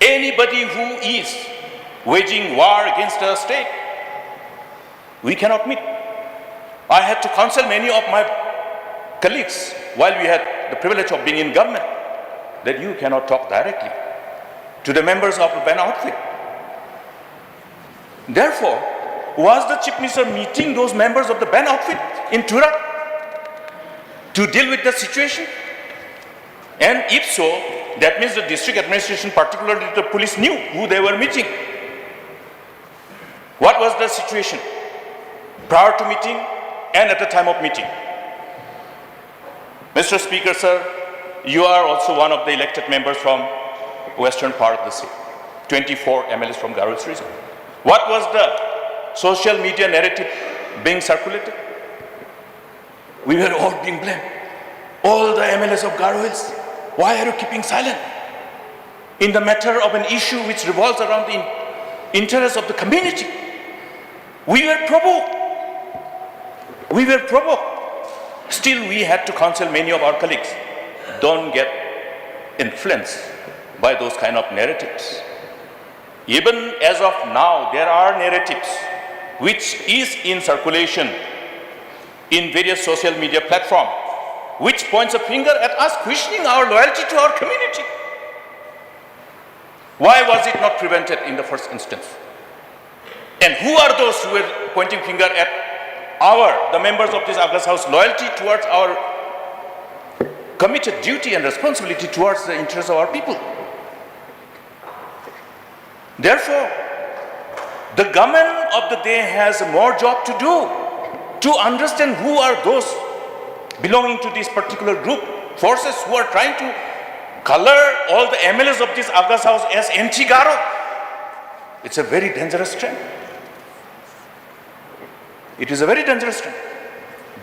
Anybody who is waging war against a state, we cannot meet. I had to counsel many of my colleagues while we had the privilege of being in government that you cannot talk directly to the members of the banned outfit. Therefore, was the Chief Minister meeting those members of the banned outfit in Chura to deal with the situation? And if so, that means the district administration, particularly the police, knew who they were meeting. What was the situation prior to meeting and at the time of meeting? Mr. Speaker, sir, you are also one of the elected members from western part of the state. 24 MLAs from Garo Hills region. What was the social media narrative being circulated? We were all being blamed. All the MLAs of Garo Hills, why are you keeping silent in the matter of an issue which revolves around the interests of the community? We were provoked. We were provoked. Still, we had to counsel many of our colleagues, don't get influenced by those kind of narratives. Even as of now, there are narratives which is in circulation in various social media platforms, which points a finger at us, questioning our loyalty to our community. Why was it not prevented in the first instance? And who are those who were pointing finger at the members of this August House, loyalty towards our committed duty and responsibility towards the interests of our people? Therefore, the government of the day has more job to do to understand who are those belonging to this particular group, forces who are trying to color all the MLAs of this August House as anti-Garo. It's a very dangerous trend. It is a very dangerous trend.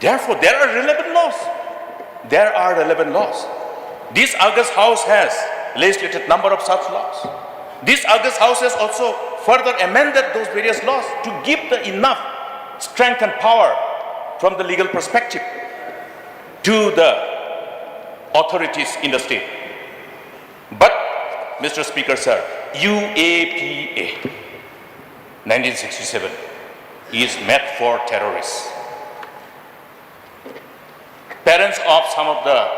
Therefore, there are relevant laws. There are relevant laws. This August House has legislated number of such laws. This August House has also further amended those various laws to give the enough strength and power from the legal perspective to the authorities in the state. But, Mr. Speaker, sir, UAPA 1967 is meant for terrorists. Parents of some of the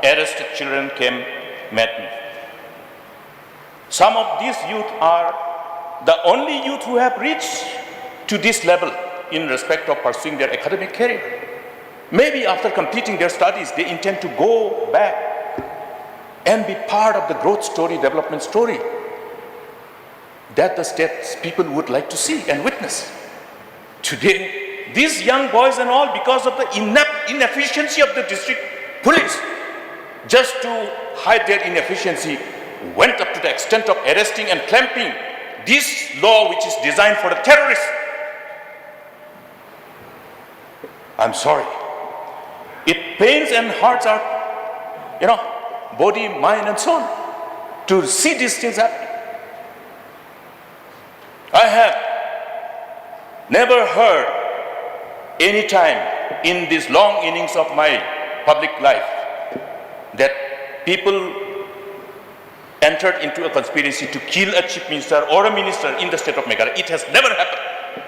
arrested children met me. Some of these youth are the only youth who have reached to this level in respect of pursuing their academic career. Maybe after completing their studies, they intend to go back and be part of the growth story, development story that the state's people would like to see and witness. Today, these young boys and all, because of the inefficiency of the district police, just to hide their inefficiency, went up to the extent of arresting and clamping this law which is designed for the terrorists. I'm sorry. It pains and hurts our, body, mind, and soul to see these things happen. I have never heard any time in this long innings of my public life that people entered into a conspiracy to kill a chief minister or a minister in the state of Meghalaya. It has never happened.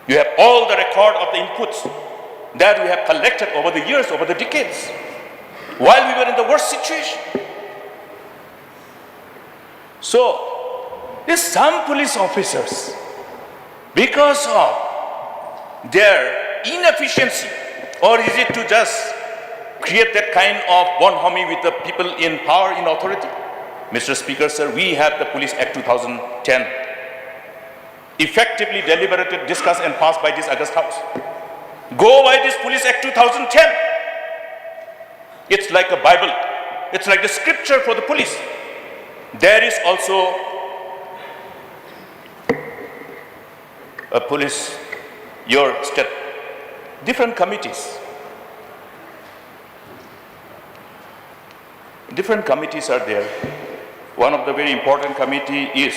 You have all the record of the inputs that we have collected over the years, over the decades, while we were in the worst situation. So, there's some police officers, because of their inefficiency, or is it to just create that kind of bonhomie with the people in power, in authority? Mr. Speaker, sir, we have the Police Act 2010 effectively deliberated, discussed and passed by this August House. Go by this Police Act 2010. It's like a Bible. It's like the scripture for the police. There is also a police, your state, different committees. Different committees are there. One of the very important committee is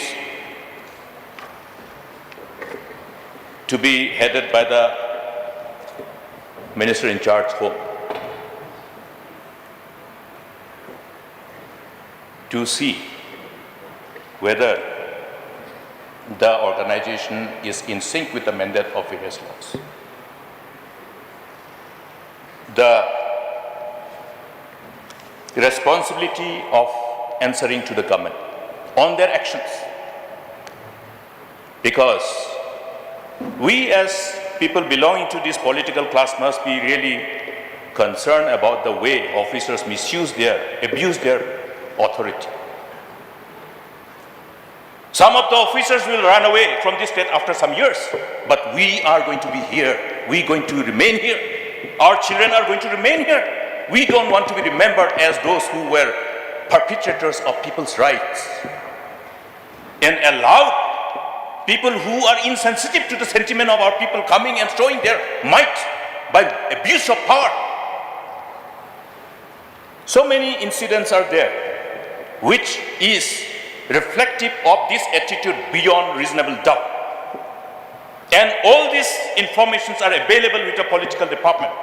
to be headed by the Minister in charge, Home, to see whether the organization is in sync with the mandate of various laws. The responsibility of answering to the government on their actions, because we as people belonging to this political class must be really concerned about the way officers abuse their authority. Some of the officers will run away from this state after some years, but we are going to be here. We are going to remain here. Our children are going to remain here. We don't want to be remembered as those who were perpetrators of people's rights and allowed people who are insensitive to the sentiment of our people coming and showing their might by abuse of power. So many incidents are there which is reflective of this attitude beyond reasonable doubt. And all these informations are available with the political department.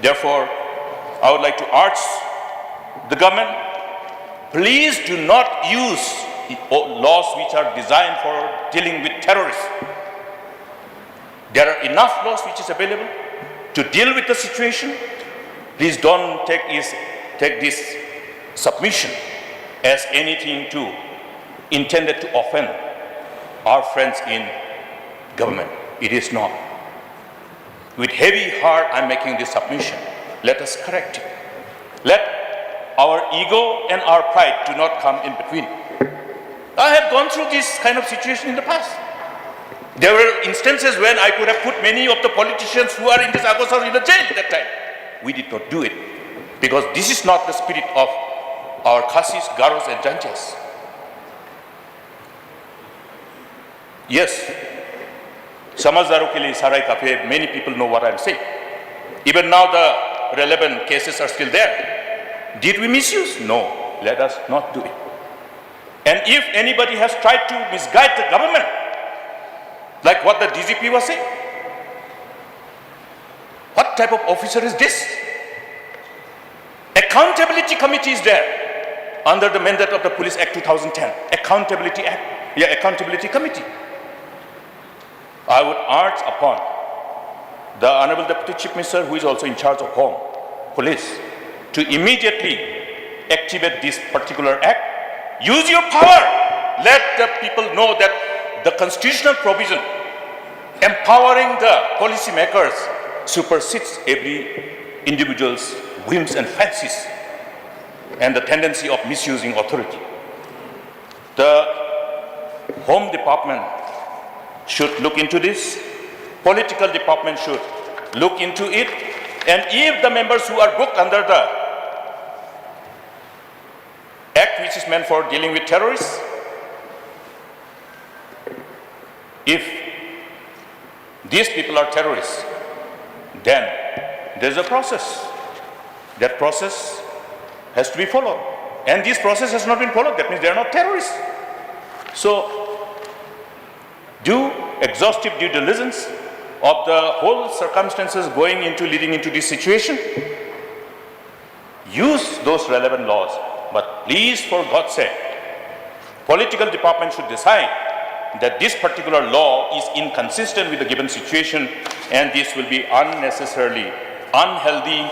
Therefore, I would like to urge the government, please do not use laws which are designed for dealing with terrorists. There are enough laws which is available to deal with the situation. Please don't take this submission as anything intended to offend our friends in government. It is not. With heavy heart, I'm making this submission. Let us correct it. Let our ego and our pride do not come in between. I have gone through this kind of situation in the past. There were instances when I could have put many of the politicians who are in this August House in the jail at that time. We did not do it because this is not the spirit of our Khasis, Garos and Jaintias. Yes, समझदारों के लिए इशारा काफी है. Many people know what I'm saying. Even now the relevant cases are still there. Did we misuse? No. Let us not do it. And if anybody has tried to misguide the government, like what the DGP was saying, what type of officer is this? Accountability committee is there under the mandate of the Police Act 2010. Accountability Act, accountability committee. I would urge upon the Honorable Deputy Chief Minister, who is also in charge of Home Police, to immediately activate this particular act. Use your power. Let the people know that the constitutional provision empowering the policymakers supersedes every individual's whims and fancies and the tendency of misusing authority. The Home Department should look into this. Political department should look into it. And if the members who are booked under the act which is meant for dealing with terrorists, if these people are terrorists, then there's a process. That process has to be followed. And this process has not been followed. That means they are not terrorists. So, do exhaustive due diligence of the whole circumstances leading into this situation. Use those relevant laws. But please, for God's sake, political department should decide that this particular law is inconsistent with the given situation, and this will be unnecessarily unhealthy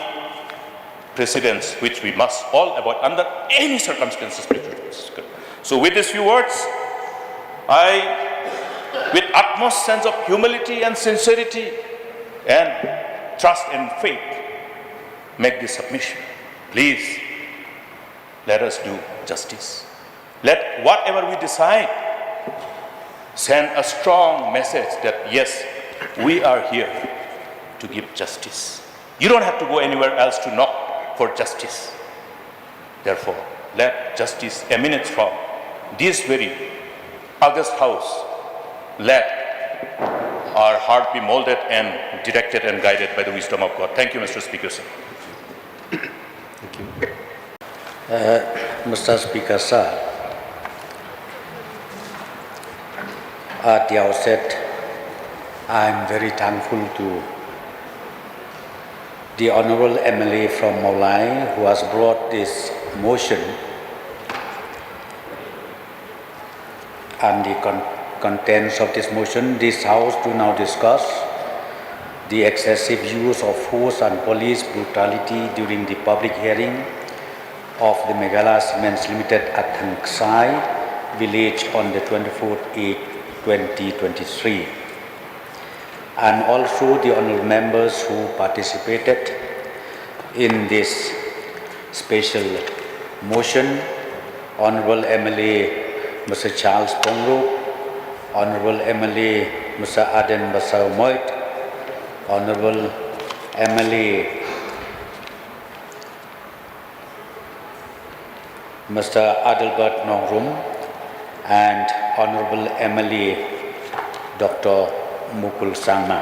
precedents which we must all avoid under any circumstances. So with these few words, I, with utmost sense of humility and sincerity and trust and faith, make this submission. Please, let us do justice. Let whatever we decide send a strong message that yes, we are here to give justice. You don't have to go anywhere else to knock for justice. Therefore, let justice emanate from this very august house. Let our heart be molded and directed and guided by the wisdom of God. Thank you, Mr. Speaker, sir. Mr. Speaker, sir, at the outset, I am very thankful to the Honourable MLA from Mawlai who has brought this motion and the contents of this motion. This House do now discuss the excessive use of force and police brutality during the public hearing of the Meghalaya Cements Limited at Thangskai village on the 24/8/2023, and also the honourable members who participated in this special motion: Honourable MLA Mr. Charles Pongro, Honourable MLA Mr. Aden Basau Moit, Honourable MLA Mr. Adelbert Nongrum, and Honourable MLA Dr. Mukul Sangma.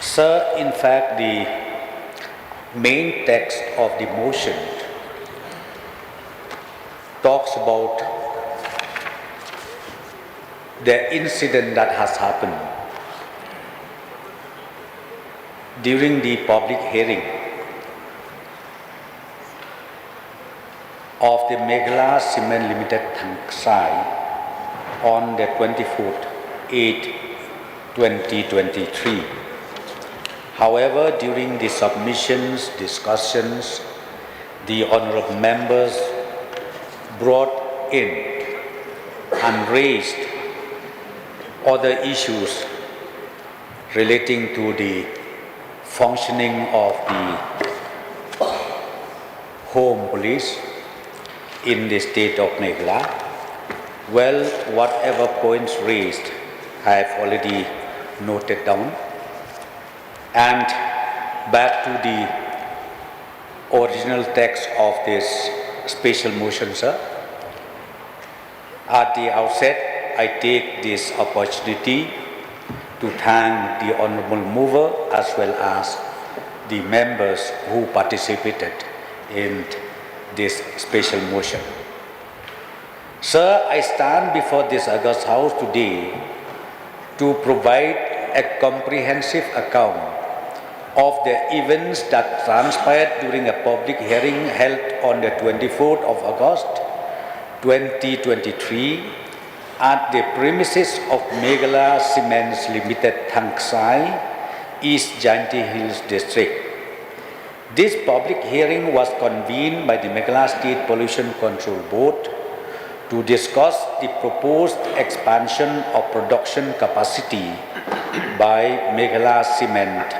Sir, in fact, the main text of the motion talks about the incident that has happened during the public hearing of the Meghalaya Cement Limited Thangskai on the 24/8/2023. However, during the submissions, discussions, the honourable members brought in and raised other issues relating to the functioning of the Home Police in the state of Meghalaya. Well, whatever points raised, I have already noted down. And back to the original text of this special motion, sir. At the outset, I take this opportunity to thank the Honorable Mover as well as the members who participated in this special motion. Sir, I stand before this August House today to provide a comprehensive account of the events that transpired during a public hearing held on the 24th of August 2023 at the premises of Meghalaya Cements Limited, Thangskai, East Jaintia Hills District. This public hearing was convened by the Meghalaya State Pollution Control Board to discuss the proposed expansion of production capacity by Meghalaya Cement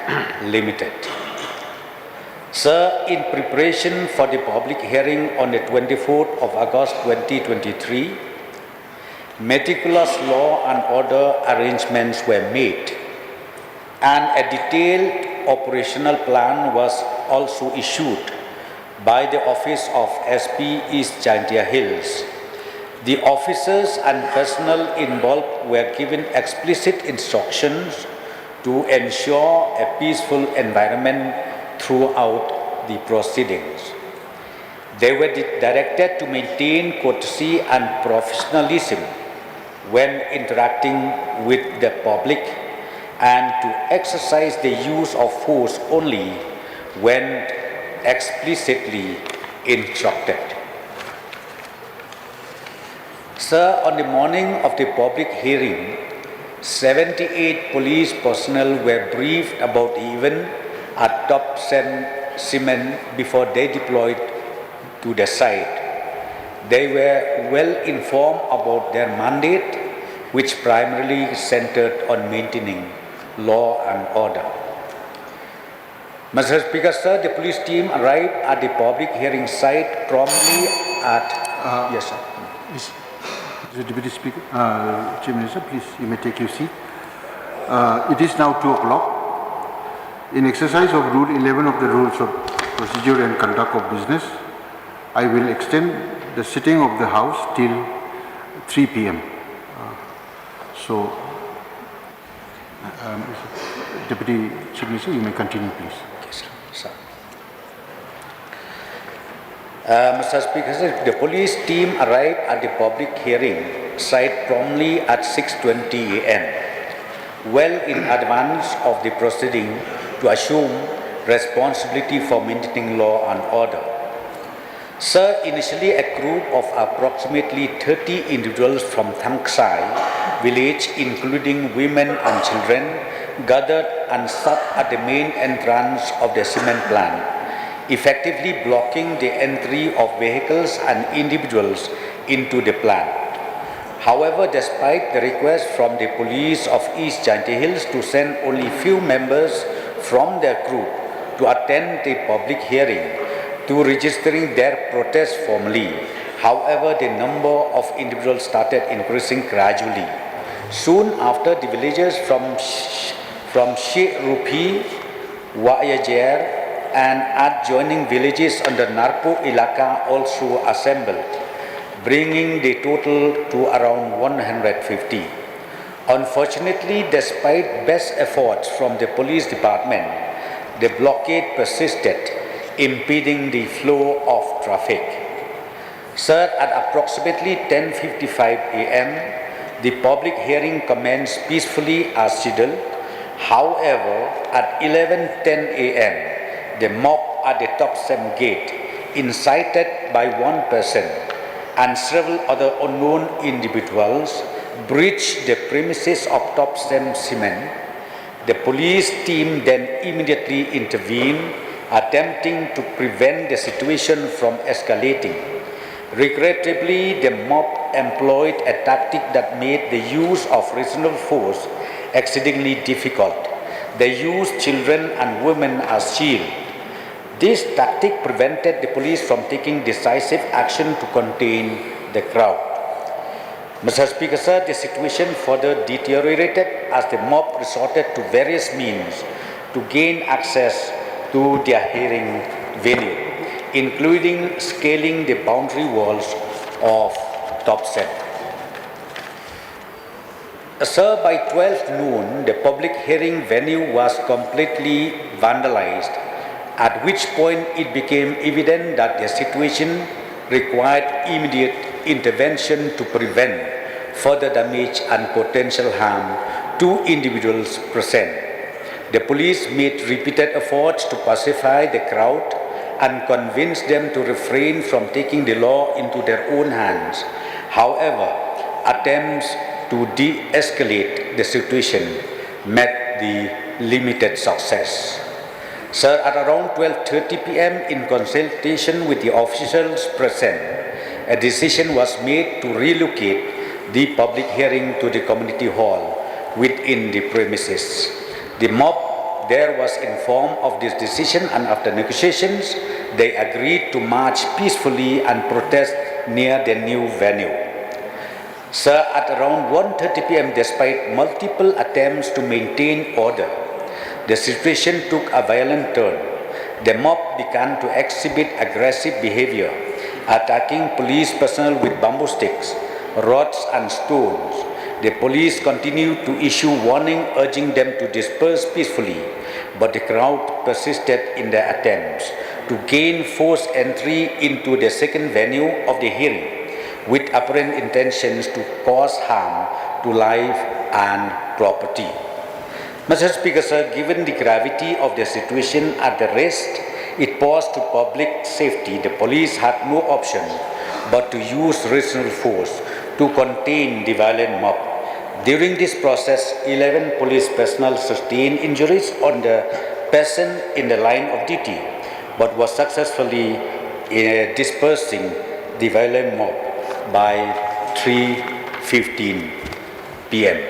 Limited. Sir, in preparation for the public hearing on the 24th of August 2023, meticulous law and order arrangements were made, and a detailed operational plan was also issued by the Office of SP East Jaintia Hills. The officers and personnel involved were given explicit instructions to ensure a peaceful environment throughout the proceedings. They were directed to maintain courtesy and professionalism when interacting with the public and to exercise the use of force only when explicitly instructed. Sir, on the morning of the public hearing, 78 police personnel were briefed about the event at Top Cement before they deployed to the site. They were well informed about their mandate, which primarily centered on maintaining law and order. Mr. Speaker, sir, the police team arrived at the public hearing site promptly at... yes, sir. Mr. Deputy Speaker, Chief Minister, please, you may take your seat. It is now 2 o'clock. In exercise of Rule 11 of the Rules of Procedure and Conduct of Business, I will extend the sitting of the House till 3 p.m. Deputy Chief Minister, you may continue, please. Yes, sir. Mr. Speaker, the police team arrived at the public hearing site promptly at 6:20 a.m., well in advance of the proceeding, to assume responsibility for maintaining law and order. Sir, initially a group of approximately 30 individuals from Thangskai village, including women and children, gathered and sat at the main entrance of the cement plant, effectively blocking the entry of vehicles and individuals into the plant. However, despite the request from the police of East Jaintia Hills to send only few members from their group to attend the public hearing, to registering their protest formally, however, the number of individuals started increasing gradually. Soon after, the villagers from Sheikh Rupi, Wayajer, and adjoining villages under Narpo Ilaka also assembled, bringing the total to around 150. Unfortunately, despite best efforts from the police department, the blockade persisted, impeding the flow of traffic. Sir, at approximately 10:55 a.m., the public hearing commenced peacefully as scheduled. However, at 11:10 a.m., the mob at the Top Cement gate, incited by one person and several other unknown individuals, breached the premises of Top Cement. The police team then immediately intervened, attempting to prevent the situation from escalating. Regrettably, the mob employed a tactic that made the use of reasonable force exceedingly difficult. They used children and women as shield. This tactic prevented the police from taking decisive action to contain the crowd. Mr. Speaker, sir, the situation further deteriorated as the mob resorted to various means to gain access to their hearing venue, including scaling the boundary walls of Top Cement. Sir, by 12 noon, the public hearing venue was completely vandalized, at which point it became evident that the situation required immediate intervention to prevent further damage and potential harm to individuals present. The police made repeated efforts to pacify the crowd and convince them to refrain from taking the law into their own hands. However, attempts to de-escalate the situation met the limited success. Sir, at around 12:30 p.m., in consultation with the officials present, a decision was made to relocate the public hearing to the community hall within the premises. The mob there was informed of this decision, and after negotiations, they agreed to march peacefully and protest near the new venue. Sir, at around 1:30 p.m., despite multiple attempts to maintain order, the situation took a violent turn. The mob began to exhibit aggressive behavior, attacking police personnel with bamboo sticks, rods and stones. The police continued to issue warning urging them to disperse peacefully, but the crowd persisted in their attempts to gain forced entry into the second venue of the hearing, with apparent intentions to cause harm to life and property. Mr. Speaker, sir, given the gravity of the situation at the rest, it posed to public safety, the police had no option but to use reasonable force to contain the violent mob. During this process, 11 police personnel sustained injuries on the person in the line of duty, but was successfully dispersing the violent mob by 3:15 p.m.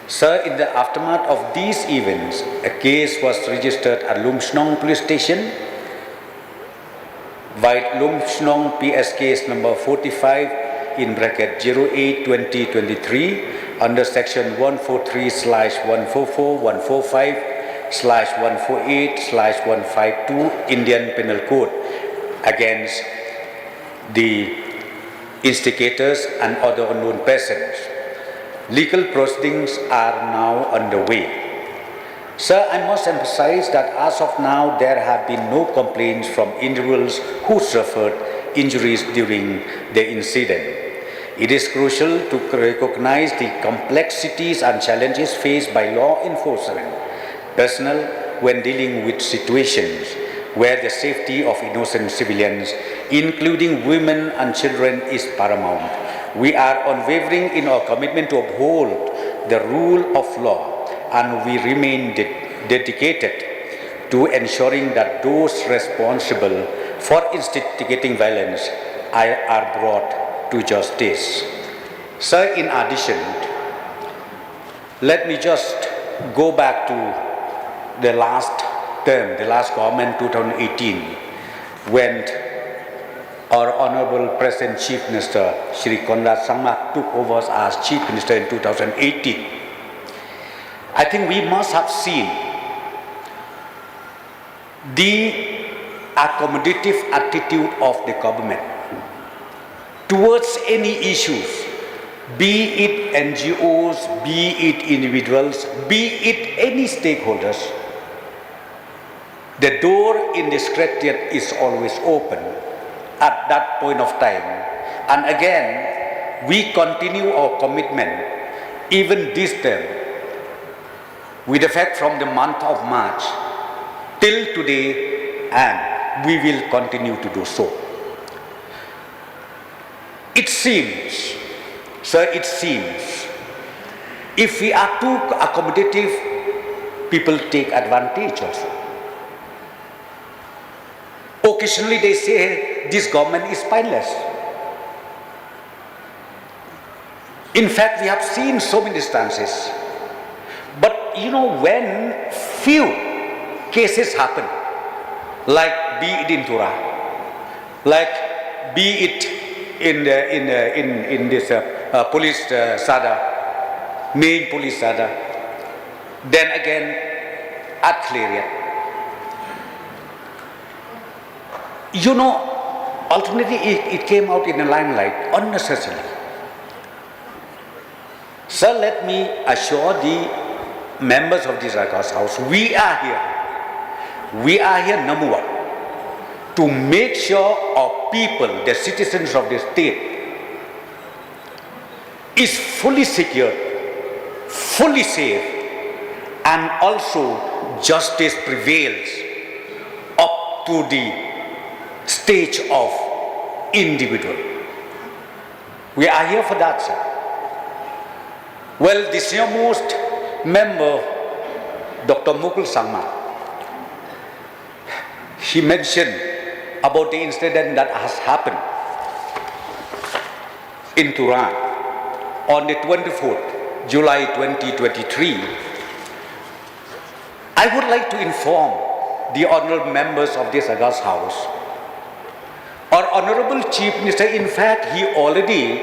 Sir, in the aftermath of these events, a case was registered at Lumshnong police station, via Lumshnong PS case number 45 in bracket 08/2023 under section 143/144/145/148/152 Indian Penal Code against the instigators and other unknown persons. Legal proceedings are now underway. Sir, I must emphasize that as of now, there have been no complaints from individuals who suffered injuries during the incident. It is crucial to recognize the complexities and challenges faced by law enforcement personnel when dealing with situations where the safety of innocent civilians, including women and children, is paramount. We are unwavering in our commitment to uphold the rule of law, and we remain dedicated to ensuring that those responsible for instigating violence are brought to justice. Sir, in addition, let me just go back to the last term, the last government, 2018, when our Honorable President Chief Minister Shri Conrad Sangma took over as Chief Minister in 2018. I think we must have seen the accommodative attitude of the government towards any issues, be it NGOs, be it individuals, be it any stakeholders. The door in the secretariat is always open at that point of time. And again, we continue our commitment even this term with effect from the month of March till today, and we will continue to do so. It seems, sir, it seems, if we are too accommodative, people take advantage also. Occasionally they say this government is spineless. In fact, we have seen so many instances. But you know, when few cases happen, like be it in Tura, like be it in this police sada, main police sada, then again at Clarion. You know, ultimately it came out in the limelight unnecessarily. Sir, let me assure the members of this August House, we are here, number one, to make sure our people, the citizens of the state, is fully secure, fully safe, and also justice prevails up to the stage of individual. We are here for that, sir. Well, the senior-most member, Dr. Mukul Sangma, he mentioned about the incident that has happened in Turan on the 24th July 2023. I would like to inform the honorable members of this August House. Our Honorable Chief Minister, in fact, he already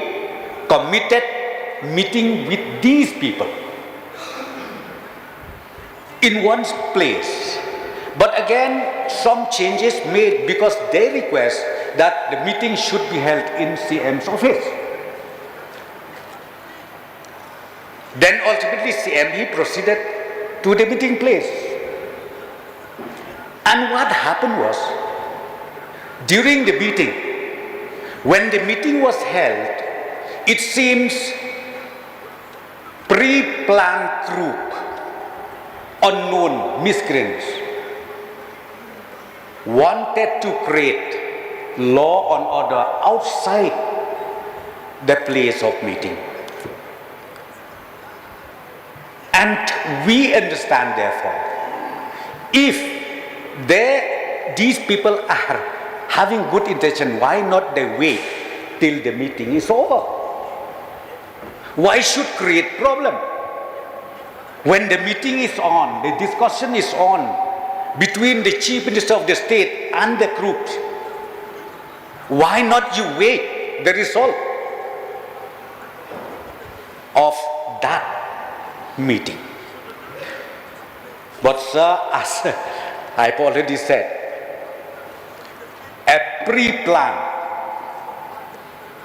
committed meeting with these people in one place. But again, some changes made because they request that the meeting should be held in CM's office. Then ultimately CM, he proceeded to the meeting place. And what happened was, during the meeting, when the meeting was held, it seems pre-planned group, unknown miscreants, wanted to create law and order outside the place of meeting. And we understand, therefore, if these people are having good intention, why not they wait till the meeting is over? Why should create problem? When the meeting is on, the discussion is on between the Chief Minister of the state and the groups, why not you wait the result of that meeting? But sir, as I've already said, a pre-plan,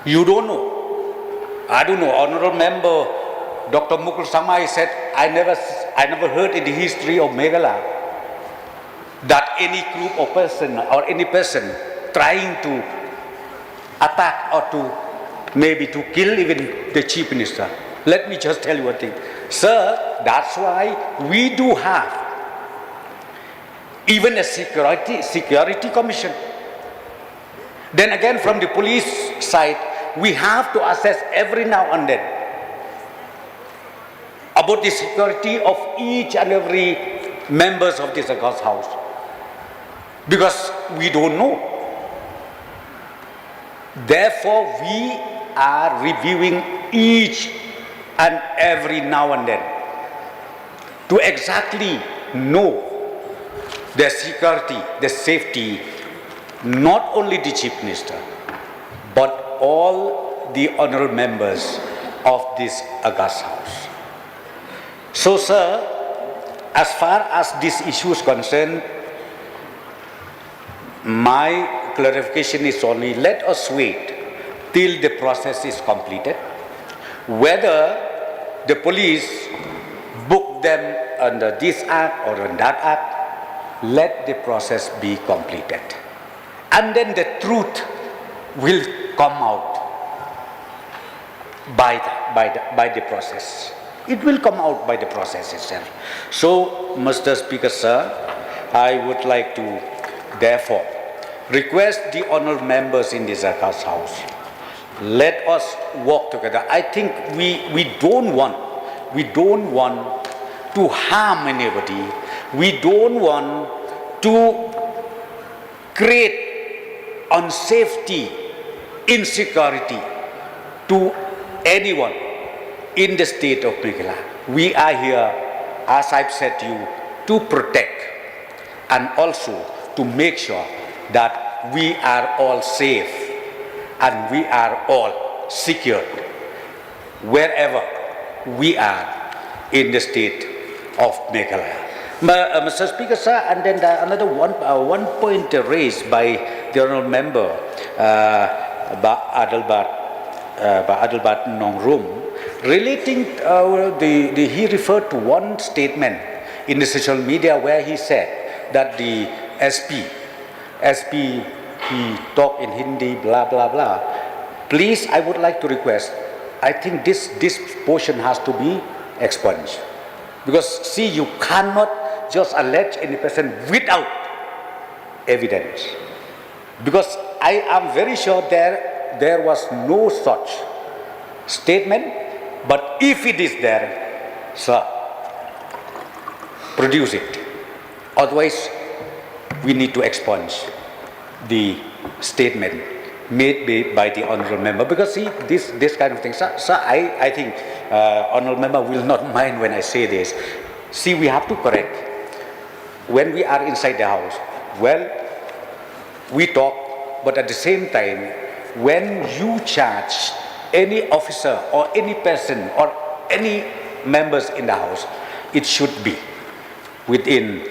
you don't know. I don't know. Honorable Member Dr. Mukul Samai said, I never heard in the history of Meghalaya that any group of person or any person trying to attack or to maybe to kill even the Chief Minister. Let me just tell you one thing. Sir, that's why we do have even a security commission. Then again, from the police side, we have to assess every now and then about the security of each and every members of this August House, because we don't know. Therefore, we are reviewing each and every now and then to exactly know the security, the safety, not only the Chief Minister, but all the honorable members of this August House. So, sir, as far as this issue is concerned, my clarification is only let us wait till the process is completed. Whether the police book them under this act or on that act, let the process be completed. And then the truth will come out by the process. It will come out by the process itself. So, Mr. Speaker, sir, I would like to therefore request the honourable members in this August House, let us work together. I think we don't want to harm anybody. We don't want to create unsafety, insecurity to anyone in the state of Meghalaya. We are here, as I've said to you, to protect and also to make sure that we are all safe and we are all secure wherever we are in the state of Meghalaya. Mr. Speaker, sir, and then another one point raised by the honourable member, Adalbat Nongrum, relating, he referred to one statement in the social media where he said that the SP, he talked in Hindi, blah, blah, blah. Please, I would like to request, I think this portion has to be expunged. Because, see, you cannot just allege any person without evidence. Because I am very sure there was no such statement, but if it is there, sir, produce it. Otherwise, we need to expunge the statement made by the honorable member. Because see, this kind of thing, sir, I think honorable member will not mind when I say this. See, we have to correct. When we are inside the house, well, we talk, but at the same time, when you charge any officer or any person or any members in the house, it should be within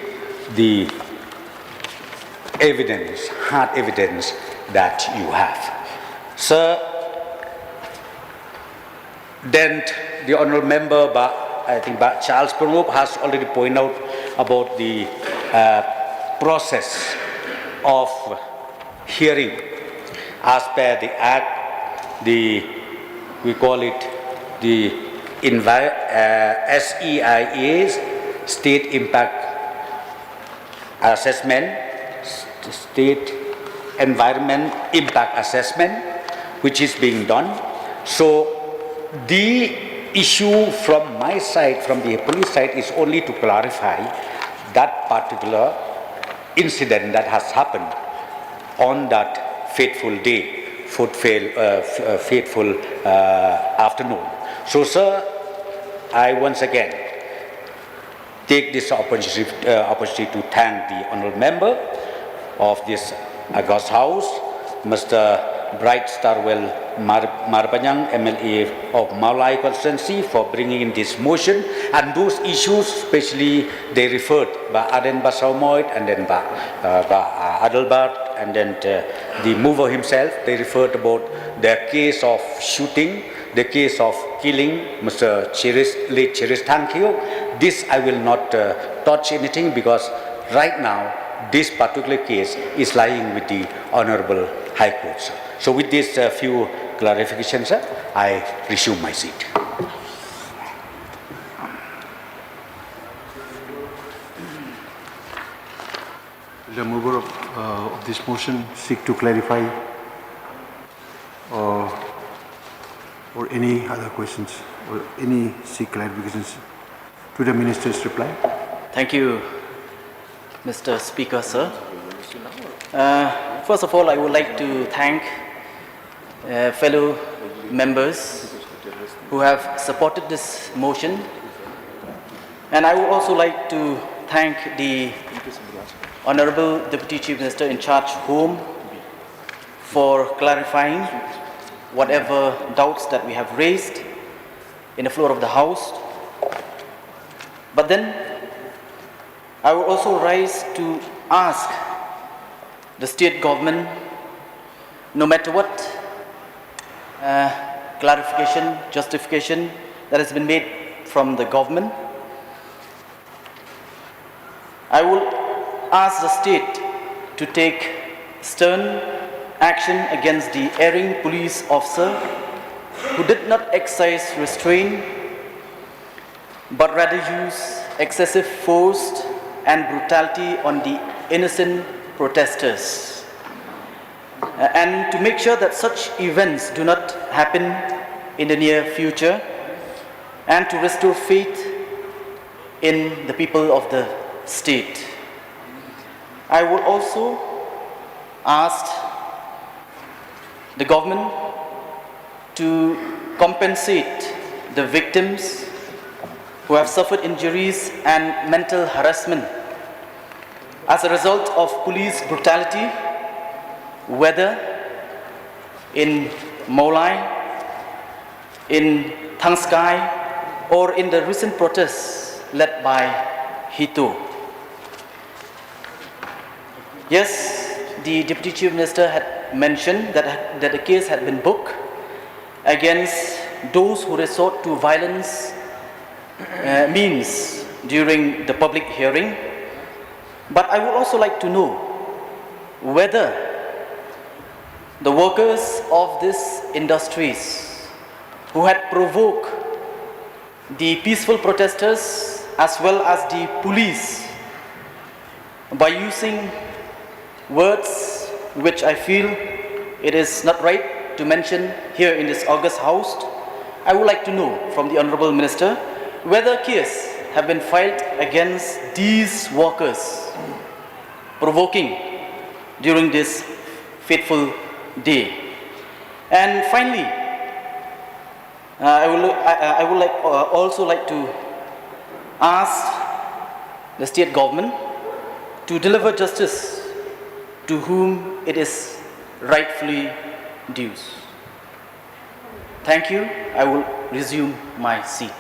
the evidence, hard evidence that you have. Sir, then the honorable member, I think Charles Pranop has already pointed out about the process of hearing as per the act, we call it the SEIA's State Impact Assessment, State Environment Impact Assessment, which is being done. So the issue from my side, from the police side, is only to clarify that particular incident that has happened on that fateful day, fateful afternoon. So, sir, I once again take this opportunity to thank the honorable member of this August House, Mr. Bright Starwell Marbanyang, MLA of Mawlai constituency, for bringing in this motion, and those issues, especially they referred by Aden Basaumoid and then by Adelbert and then the mover himself. They referred about the case of shooting, the case of killing Mr. late Cheris Thankyo. This I will not touch anything, because right now this particular case is lying with the Honorable High Court, sir. So with this few clarifications, sir, I resume my seat. Will the mover of this motion seek to clarify or any other questions or any seek clarifications to the minister's reply? Thank you, Mr. Speaker, sir. First of all, I would like to thank fellow members who have supported this motion, and I would also like to thank the Honorable Deputy Chief Minister in charge Home for clarifying whatever doubts that we have raised in the floor of the House. But then I would also rise to ask the state government, no matter what clarification, justification that has been made from the government, I will ask the state to take stern action against the erring police officer who did not exercise restraint but rather use excessive force and brutality on the innocent protesters, and to make sure that such events do not happen in the near future, and to restore faith in the people of the state. I would also ask the government to compensate the victims who have suffered injuries and mental harassment as a result of police brutality, whether in Mawlai, in Thangskai, or in the recent protests led by Haduh. Yes, the Deputy Chief Minister had mentioned that a case had been booked against those who resort to violence means during the public hearing, but I would also like to know whether the workers of these industries who had provoked the peaceful protesters as well as the police by using words which I feel it is not right to mention here in this august house, I would like to know from the Honorable Minister whether cases have been filed against these workers provoking during this fateful day. And finally, I would also like to ask the state government to deliver justice to whom it is rightfully due. Thank you. I will resume my seat.